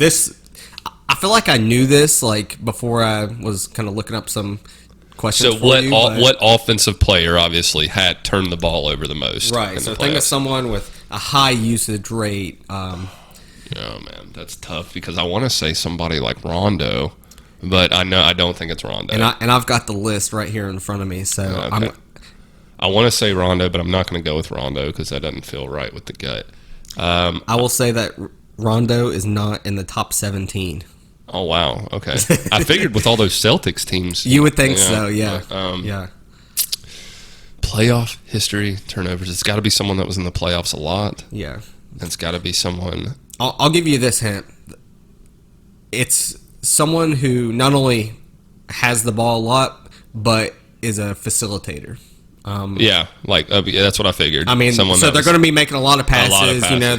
I feel like I knew this, like, before I was kind of looking up some questions for you. So what offensive player, obviously, had turned the ball over the most? Right, so think of someone with a high usage rate. Oh, man, that's tough because I want to say somebody like Rondo, but I don't think it's Rondo. And I've got the list right here in front of me, so okay. I want to say Rondo, but I'm not going to go with Rondo because that doesn't feel right with the gut. I will say that Rondo is not in the top 17. Oh, wow. Okay. I figured with all those Celtics teams. You would think so, yeah. Yeah. Playoff history, turnovers. It's got to be someone that was in the playoffs a lot. Yeah. It's got to be someone. I'll give you this hint. It's someone who not only has the ball a lot, but is a facilitator. That's what I figured. I mean, so they're going to be making a lot of passes. You know,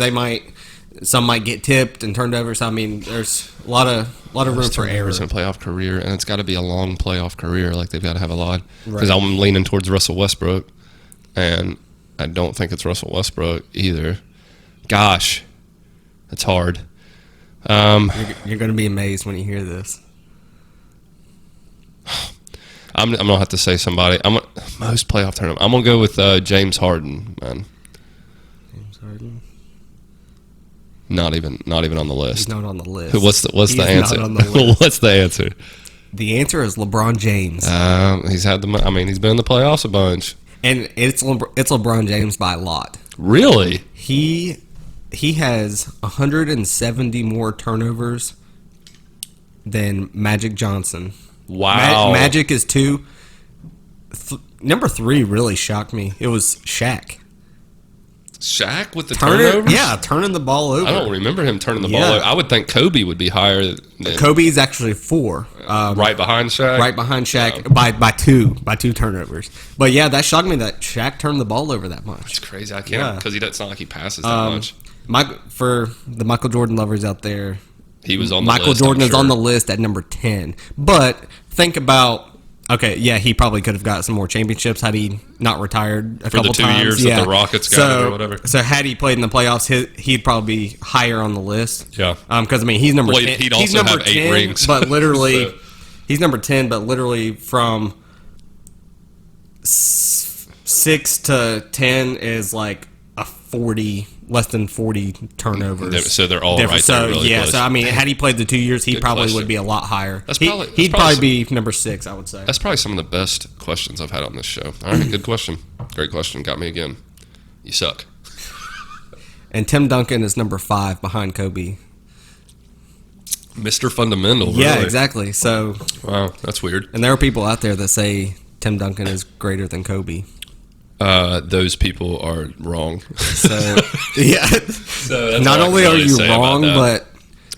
some might get tipped and turned over. So I mean, there's a lot of room for error in a playoff career, and it's got to be a long playoff career. Like they've got to have a lot. Because I'm leaning towards Russell Westbrook, and I don't think it's Russell Westbrook either. Gosh, it's hard. You're going to be amazed when you hear this. I'm gonna have to say somebody. Most playoff tournament. I'm gonna go with James Harden, man. James Harden. Not even on the list. He's not on the list. What's the answer? Not on the list. What's the answer? The answer is LeBron James. He's been in the playoffs a bunch, and it's LeBron James by a lot. Really? He has 170 more turnovers than Magic Johnson. Wow. Magic is 2. Number 3 really shocked me. It was Shaq. Shaq with the turnovers? Yeah, turning the ball over. I don't remember him turning the ball over. I would think Kobe would be higher than... Kobe is actually 4. Right behind Shaq? Right behind Shaq by two turnovers. But yeah, that shocked me that Shaq turned the ball over that much. It's crazy. I can't, because it's not like he passes that much. For the Michael Jordan lovers out there, he was on the Michael list, Jordan is on the list at number 10. But think about, okay, yeah, he probably could have got some more championships had he not retired a couple times. For the 2 years that the Rockets got it or whatever. So had he played in the playoffs, he'd probably be higher on the list. Yeah. Because, I mean, he's number 10. He'd also have 8 rings. But literally, he's number 10, but literally from 6 to 10 is like a 40... less than 40 turnovers. So they're all right there really close. So I mean, had he played the 2 years, he probably would be a lot higher. He'd probably be number 6, I would say. That's probably some of the best questions I've had on this show. All right, good question. Great question. Got me again. You suck. And Tim Duncan is number 5 behind Kobe. Mr. Fundamental, really. Yeah, exactly. So, wow, that's weird. And there are people out there that say Tim Duncan is greater than Kobe. Those people are wrong. So, yeah. So not only are you wrong, but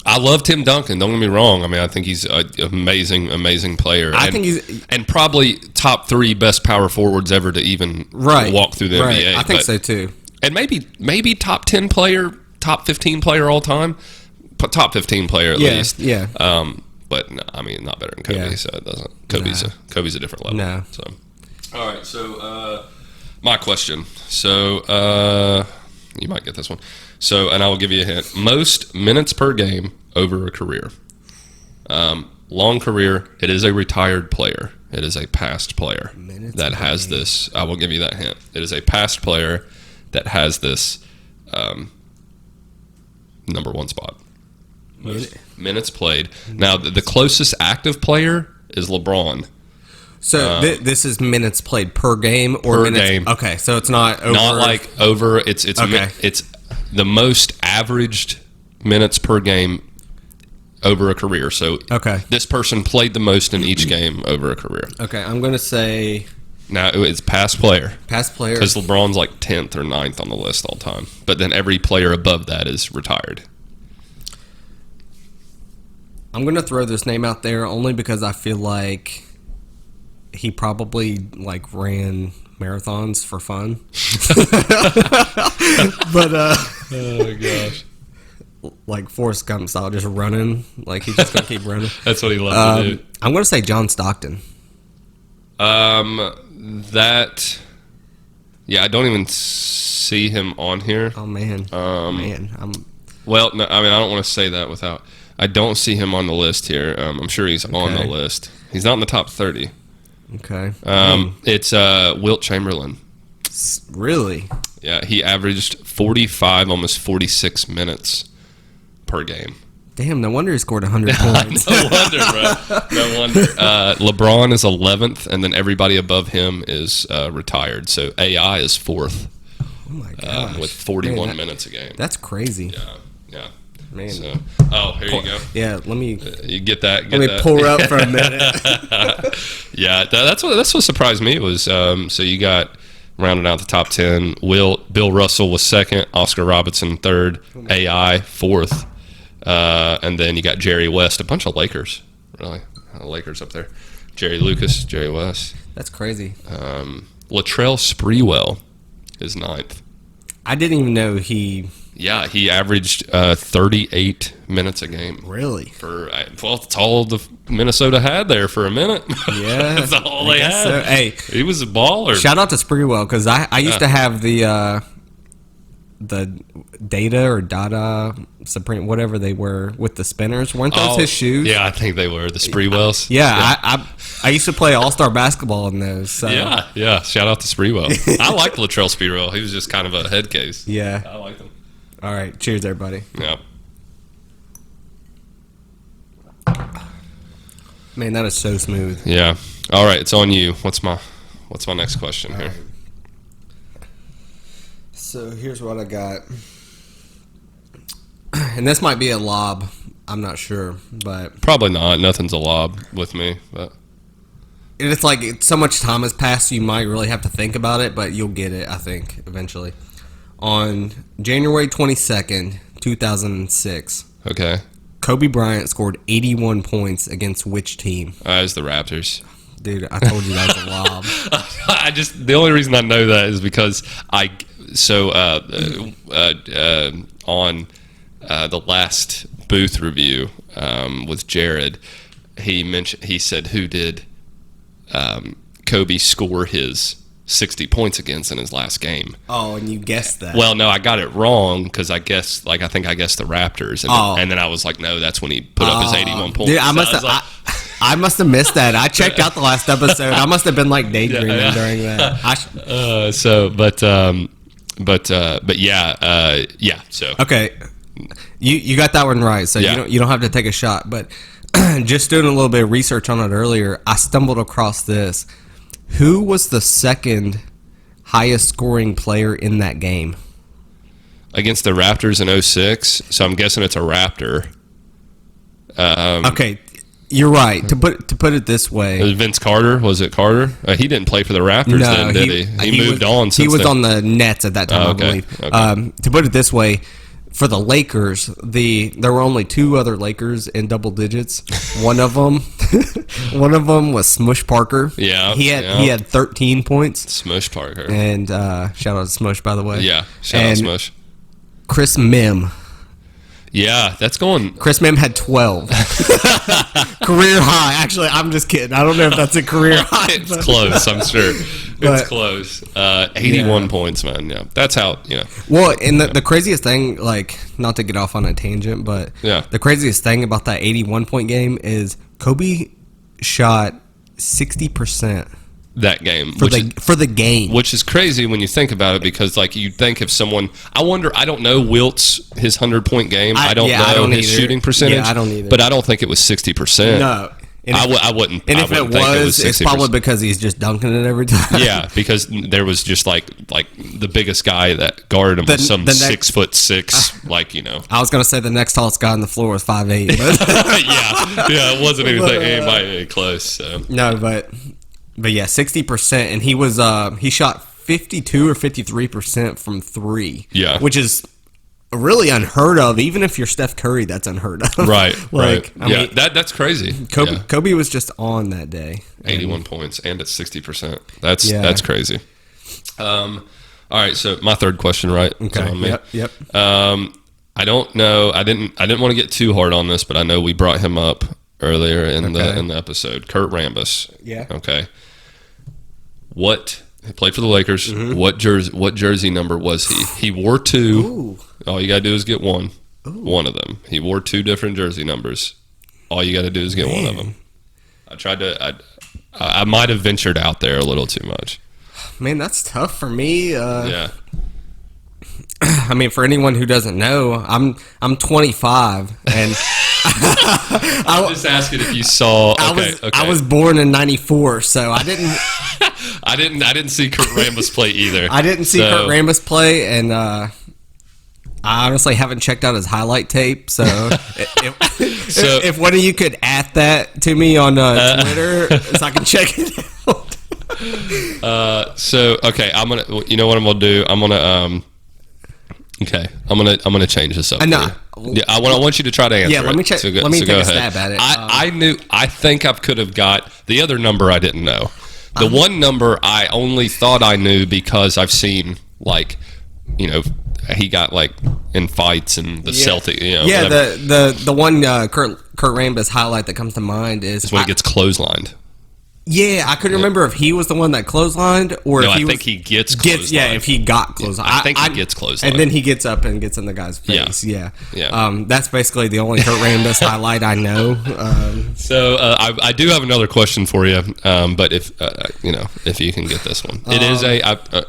I love Tim Duncan. Don't get me wrong. I mean, I think he's an amazing player. I think he's probably top 3 best power forwards ever to even walk through the NBA. I think so too. And maybe top 10 player, top 15 player all time, top 15 player at least. Yeah. But no, I mean, not better than Kobe. So it doesn't. Kobe's a different level. No. So, all right. So. My question. So, you might get this one. So, and I will give you a hint. Most minutes per game over a career. Long career. It is a retired player. It is a past player that has this. I will give you that hint. It is a past player that has this number 1 spot. Most minutes played. Now, the closest active player is LeBron. So this is minutes played per game or per minutes? Game. Okay, so it's not over. Not like over. It's okay. It's the most averaged minutes per game over a career. So this person played the most in each game over a career. Okay, I'm going to say... Now, it's past player. Past player. Because LeBron's like 10th or 9th on the list all time. But then every player above that is retired. I'm going to throw this name out there only because I feel like he probably like ran marathons for fun. But Oh gosh, like Forrest Gump style, just running. Like he's just gonna keep running. that's what he loved to do. I'm gonna say John Stockton. That. Yeah, I don't even see him on here. Oh man, Well, no, I mean, I don't want to say that without. I don't see him on the list here. I'm sure he's on the list. He's not in the top 30. Okay. It's Wilt Chamberlain. Really? Yeah, he averaged 45, almost 46 minutes per game. Damn, no wonder he scored 100 points. No wonder, bro. No wonder. LeBron is 11th, and then everybody above him is retired. So AI is 4th. Oh my gosh. With 41 minutes a game. That's crazy. Yeah. Man. So, here you go. Yeah, let me You get that. let me pour up for a minute. Yeah, that's what surprised me was. So you got rounding out the top 10. Bill Russell was second. Oscar Robertson third. AI fourth. And then you got Jerry West, a bunch of Lakers, really. Lakers up there. Jerry Lucas, Jerry West. That's crazy. Latrell Sprewell is ninth. I didn't even know he... Yeah, he averaged 38 minutes a game. Really? That's all the Minnesota had there for a minute. Yeah. That's all they had. So. Hey, he was a baller. Shout out to Sprewell, because I used to have the Data or Dada Supreme, whatever they were, with the spinners. Weren't those his shoes? Yeah, I think they were the Sprewells. Yeah. I used to play all-star basketball in those. So. Yeah. Shout out to Sprewell. I liked Latrell Sprewell. He was just kind of a head case. Yeah. I liked him. All right. Cheers, everybody. Yeah. Man, that is so smooth. Yeah. All right, it's on you. What's my next question here? So here's what I got. And this might be a lob. I'm not sure, but Probably not. Nothing's a lob with me, but it's like so much time has passed, you might really have to think about it, but you'll get it, I think, eventually. On January 22nd, 2006, okay. Kobe Bryant scored 81 points against which team? It's the Raptors. Dude, I told you that was a lob. The only reason I know that is because on the last booth review with Jared, he said who did Kobe score his 60 points against in his last game. Oh, and you guessed that. Well, no, I got it wrong because I guessed, I think I guessed the Raptors, and then I was like, no, that's when he put up his 81 points. Dude, I must have missed that. I checked out the last episode. I must have been like daydreaming during that. So okay. You got that one right. So you don't have to take a shot. But just doing a little bit of research on it earlier, I stumbled across this. Who was the second highest scoring player in that game? Against the Raptors in 06, so I'm guessing it's a Raptor. Okay, you're right. To put it this way, Vince Carter. Was it Carter? He didn't play for the Raptors then, did he? He moved on. He was on the Nets at that time, I believe. Okay. To put it this way, for the Lakers, there were only two other Lakers in double digits. One of them was Smush Parker. Yeah, he had 13 points. Smush Parker. And shout out to Smush, by the way. Yeah, shout out Smush. Chris Mim. Yeah, that's going. Chris Mim had 12. Career high. Actually, I'm just kidding. I don't know if that's a career high. It's close, I'm sure. It's close. 81 points, man. Yeah, that's how, Well, and the craziest thing, like, not to get off on a tangent, but the craziest thing about that 81-point game is Kobe shot 60%. That game for the game, which is crazy when you think about it, because like you think if someone, I don't know his 100-point game. I don't know his shooting percentage. Yeah, I don't either. But I don't think it was 60%. No, I wouldn't. And if it was, it's probably because he's just dunking it every time. Yeah, because there was just like the biggest guy that guarded him was some 6'6", I was gonna say the next tallest guy on the floor was 5'8". yeah, it wasn't anybody close. So. No, But yeah, 60%, and he shot 52 or 53% from three. Yeah, which is really unheard of. Even if you're Steph Curry, that's unheard of. Right. Like, right. I mean, that's crazy. Kobe was just on that day. 81 points and at 60%. That's crazy. All right. So my third question, right? Okay. Yep. I don't know. I didn't want to get too hard on this, but I know we brought him up earlier in the episode. Kurt Rambis. Yeah. Okay. He played for the Lakers. Mm-hmm. What jersey number was he? He wore 2. Ooh. All you got to do is get one. Ooh. One of them. He wore 2 different jersey numbers. All you got to do is get one of them. I tried to. I might have ventured out there a little too much. Man, that's tough for me. Yeah. I mean, for anyone who doesn't know, I'm 25, and I'm just asking if you saw. I was born in '94, so I didn't. I didn't see Kurt Rambis play either. I didn't see Kurt Rambis play, and I honestly haven't checked out his highlight tape. So, if one of you could add that to me on Twitter, so I can check it out. I'm gonna. You know what I'm gonna do? I'm gonna. I'm gonna change this up. I want you to try to answer. Yeah, let me check. Let me take a stab at it. I think I could have got the other number. I didn't know. The one number I only thought I knew because I've seen he got in fights and the Celtic. Yeah, the one Kurt Rambis highlight that comes to mind is when he gets clotheslined. Yeah, I couldn't remember if he was the one that clotheslined or if I think he gets clotheslined. Yeah, if he got clotheslined. I think he gets clotheslined. And then he gets up and gets in the guy's face. Yeah. That's basically the only Kurt Rambis highlight I know. So I do have another question for you, but if you can get this one. It is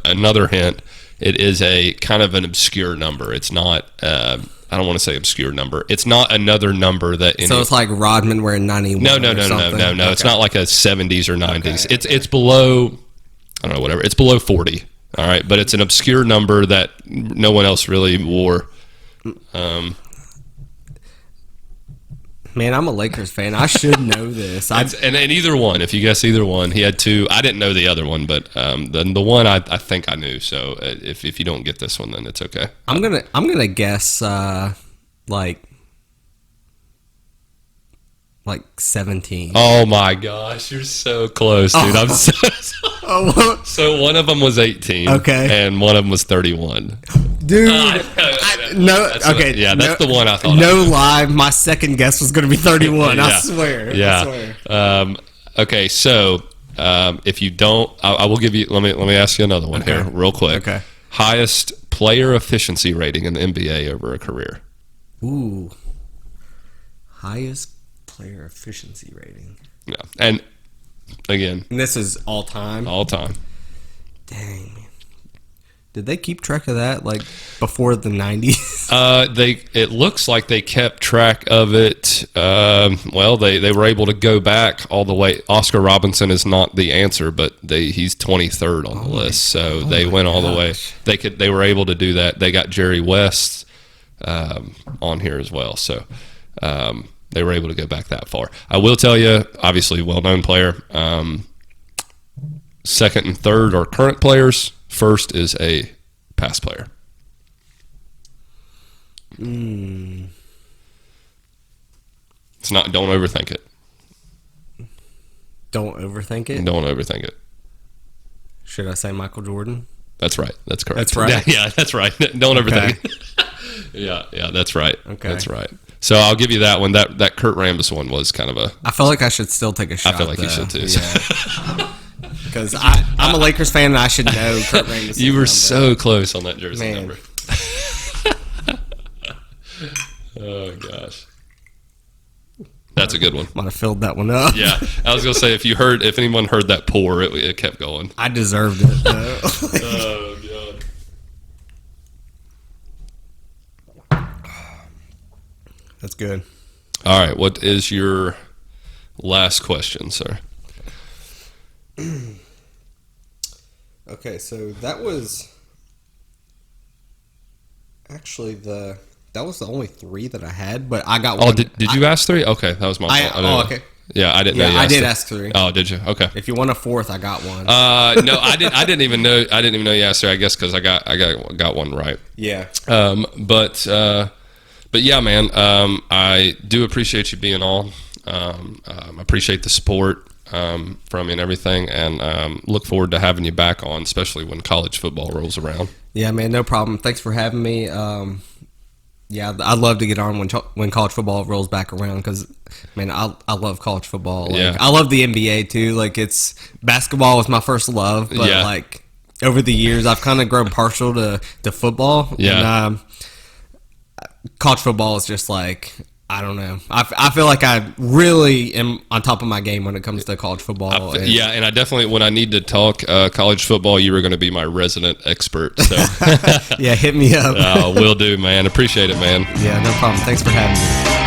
another hint. It is a kind of an obscure number. It's not... I don't want to say obscure number. It's not another number that... So it's like Rodman wearing 91 No. Okay. It's not like a 70s or 90s. Okay. It's below... I don't know, whatever. It's below 40. All right? But it's an obscure number that no one else really wore. Man, I'm a Lakers fan. I should know this. And either one, if you guess either one, he had 2. I didn't know the other one, but the one I think I knew. So if you don't get this one, then it's okay. I'm gonna guess like 17. Oh my gosh, you're so close, dude. I'm so so one of them was 18. Okay. And one of them was 31. Dude, that's the one I thought. No lie, my second guess was going to be 31. I swear. Yeah. Okay, so if you don't, I will give you. Let me ask you another one here, real quick. Okay. Highest player efficiency rating in the NBA over a career. Ooh. Highest player efficiency rating. Yeah, and again, and this is all time. All time. Dang. Did they keep track of that before the 90s? It looks like they kept track of it. They were able to go back all the way. Oscar Robinson is not the answer, but he's 23rd on the list. So they went all the way. They were able to do that. They got Jerry West on here as well. So they were able to go back that far. I will tell you, obviously, well-known player. Second and third are current players. First is a past player. It's not. Don't overthink it. Don't overthink it? Don't overthink it. Should I say Michael Jordan? That's right. That's correct. That's right. Yeah, that's right. Don't overthink it. Yeah, that's right. Okay. That's right. So I'll give you that one. That Kurt Rambis one was kind of a... I feel like I should still take a shot. I feel like you should too. Yeah. Because I'm a Lakers fan and I should know Kurt Rambis. You were so close on that jersey number. Oh, gosh. That's a good one. Might have filled that one up. Yeah. I was going to say, if anyone heard that pour, it kept going. I deserved it, though. Oh, God. That's good. All right. What is your last question, sir? Okay, so that was actually that was the only 3 that I had, but I got one. Oh, did you ask 3? Okay, that was my fault. Okay. Yeah, I didn't know. Yeah, I did ask 3. Oh, did you? Okay. If you want a 4th, I got one. No, I didn't even know. I didn't even know you asked 3. I guess because I got one right. Yeah. But yeah, man. I do appreciate you being on. Appreciate the support from you and everything, and look forward to having you back on, especially when college football rolls around. Yeah, man, no problem. Thanks for having me. Yeah, I'd love to get on when college football rolls back around because, man, I love college football. Like, Yeah. I love the NBA too. Like, it's basketball was my first love, but Yeah. like over the years, I've kind of grown partial to football. Yeah. And college football is just like, I don't know. I feel like I really am on top of my game when it comes to college football. Yeah, and I definitely, when I need to talk college football, you were going to be my resident expert. So Yeah, hit me up. will do, man. Appreciate it, man. Yeah, no problem. Thanks for having me.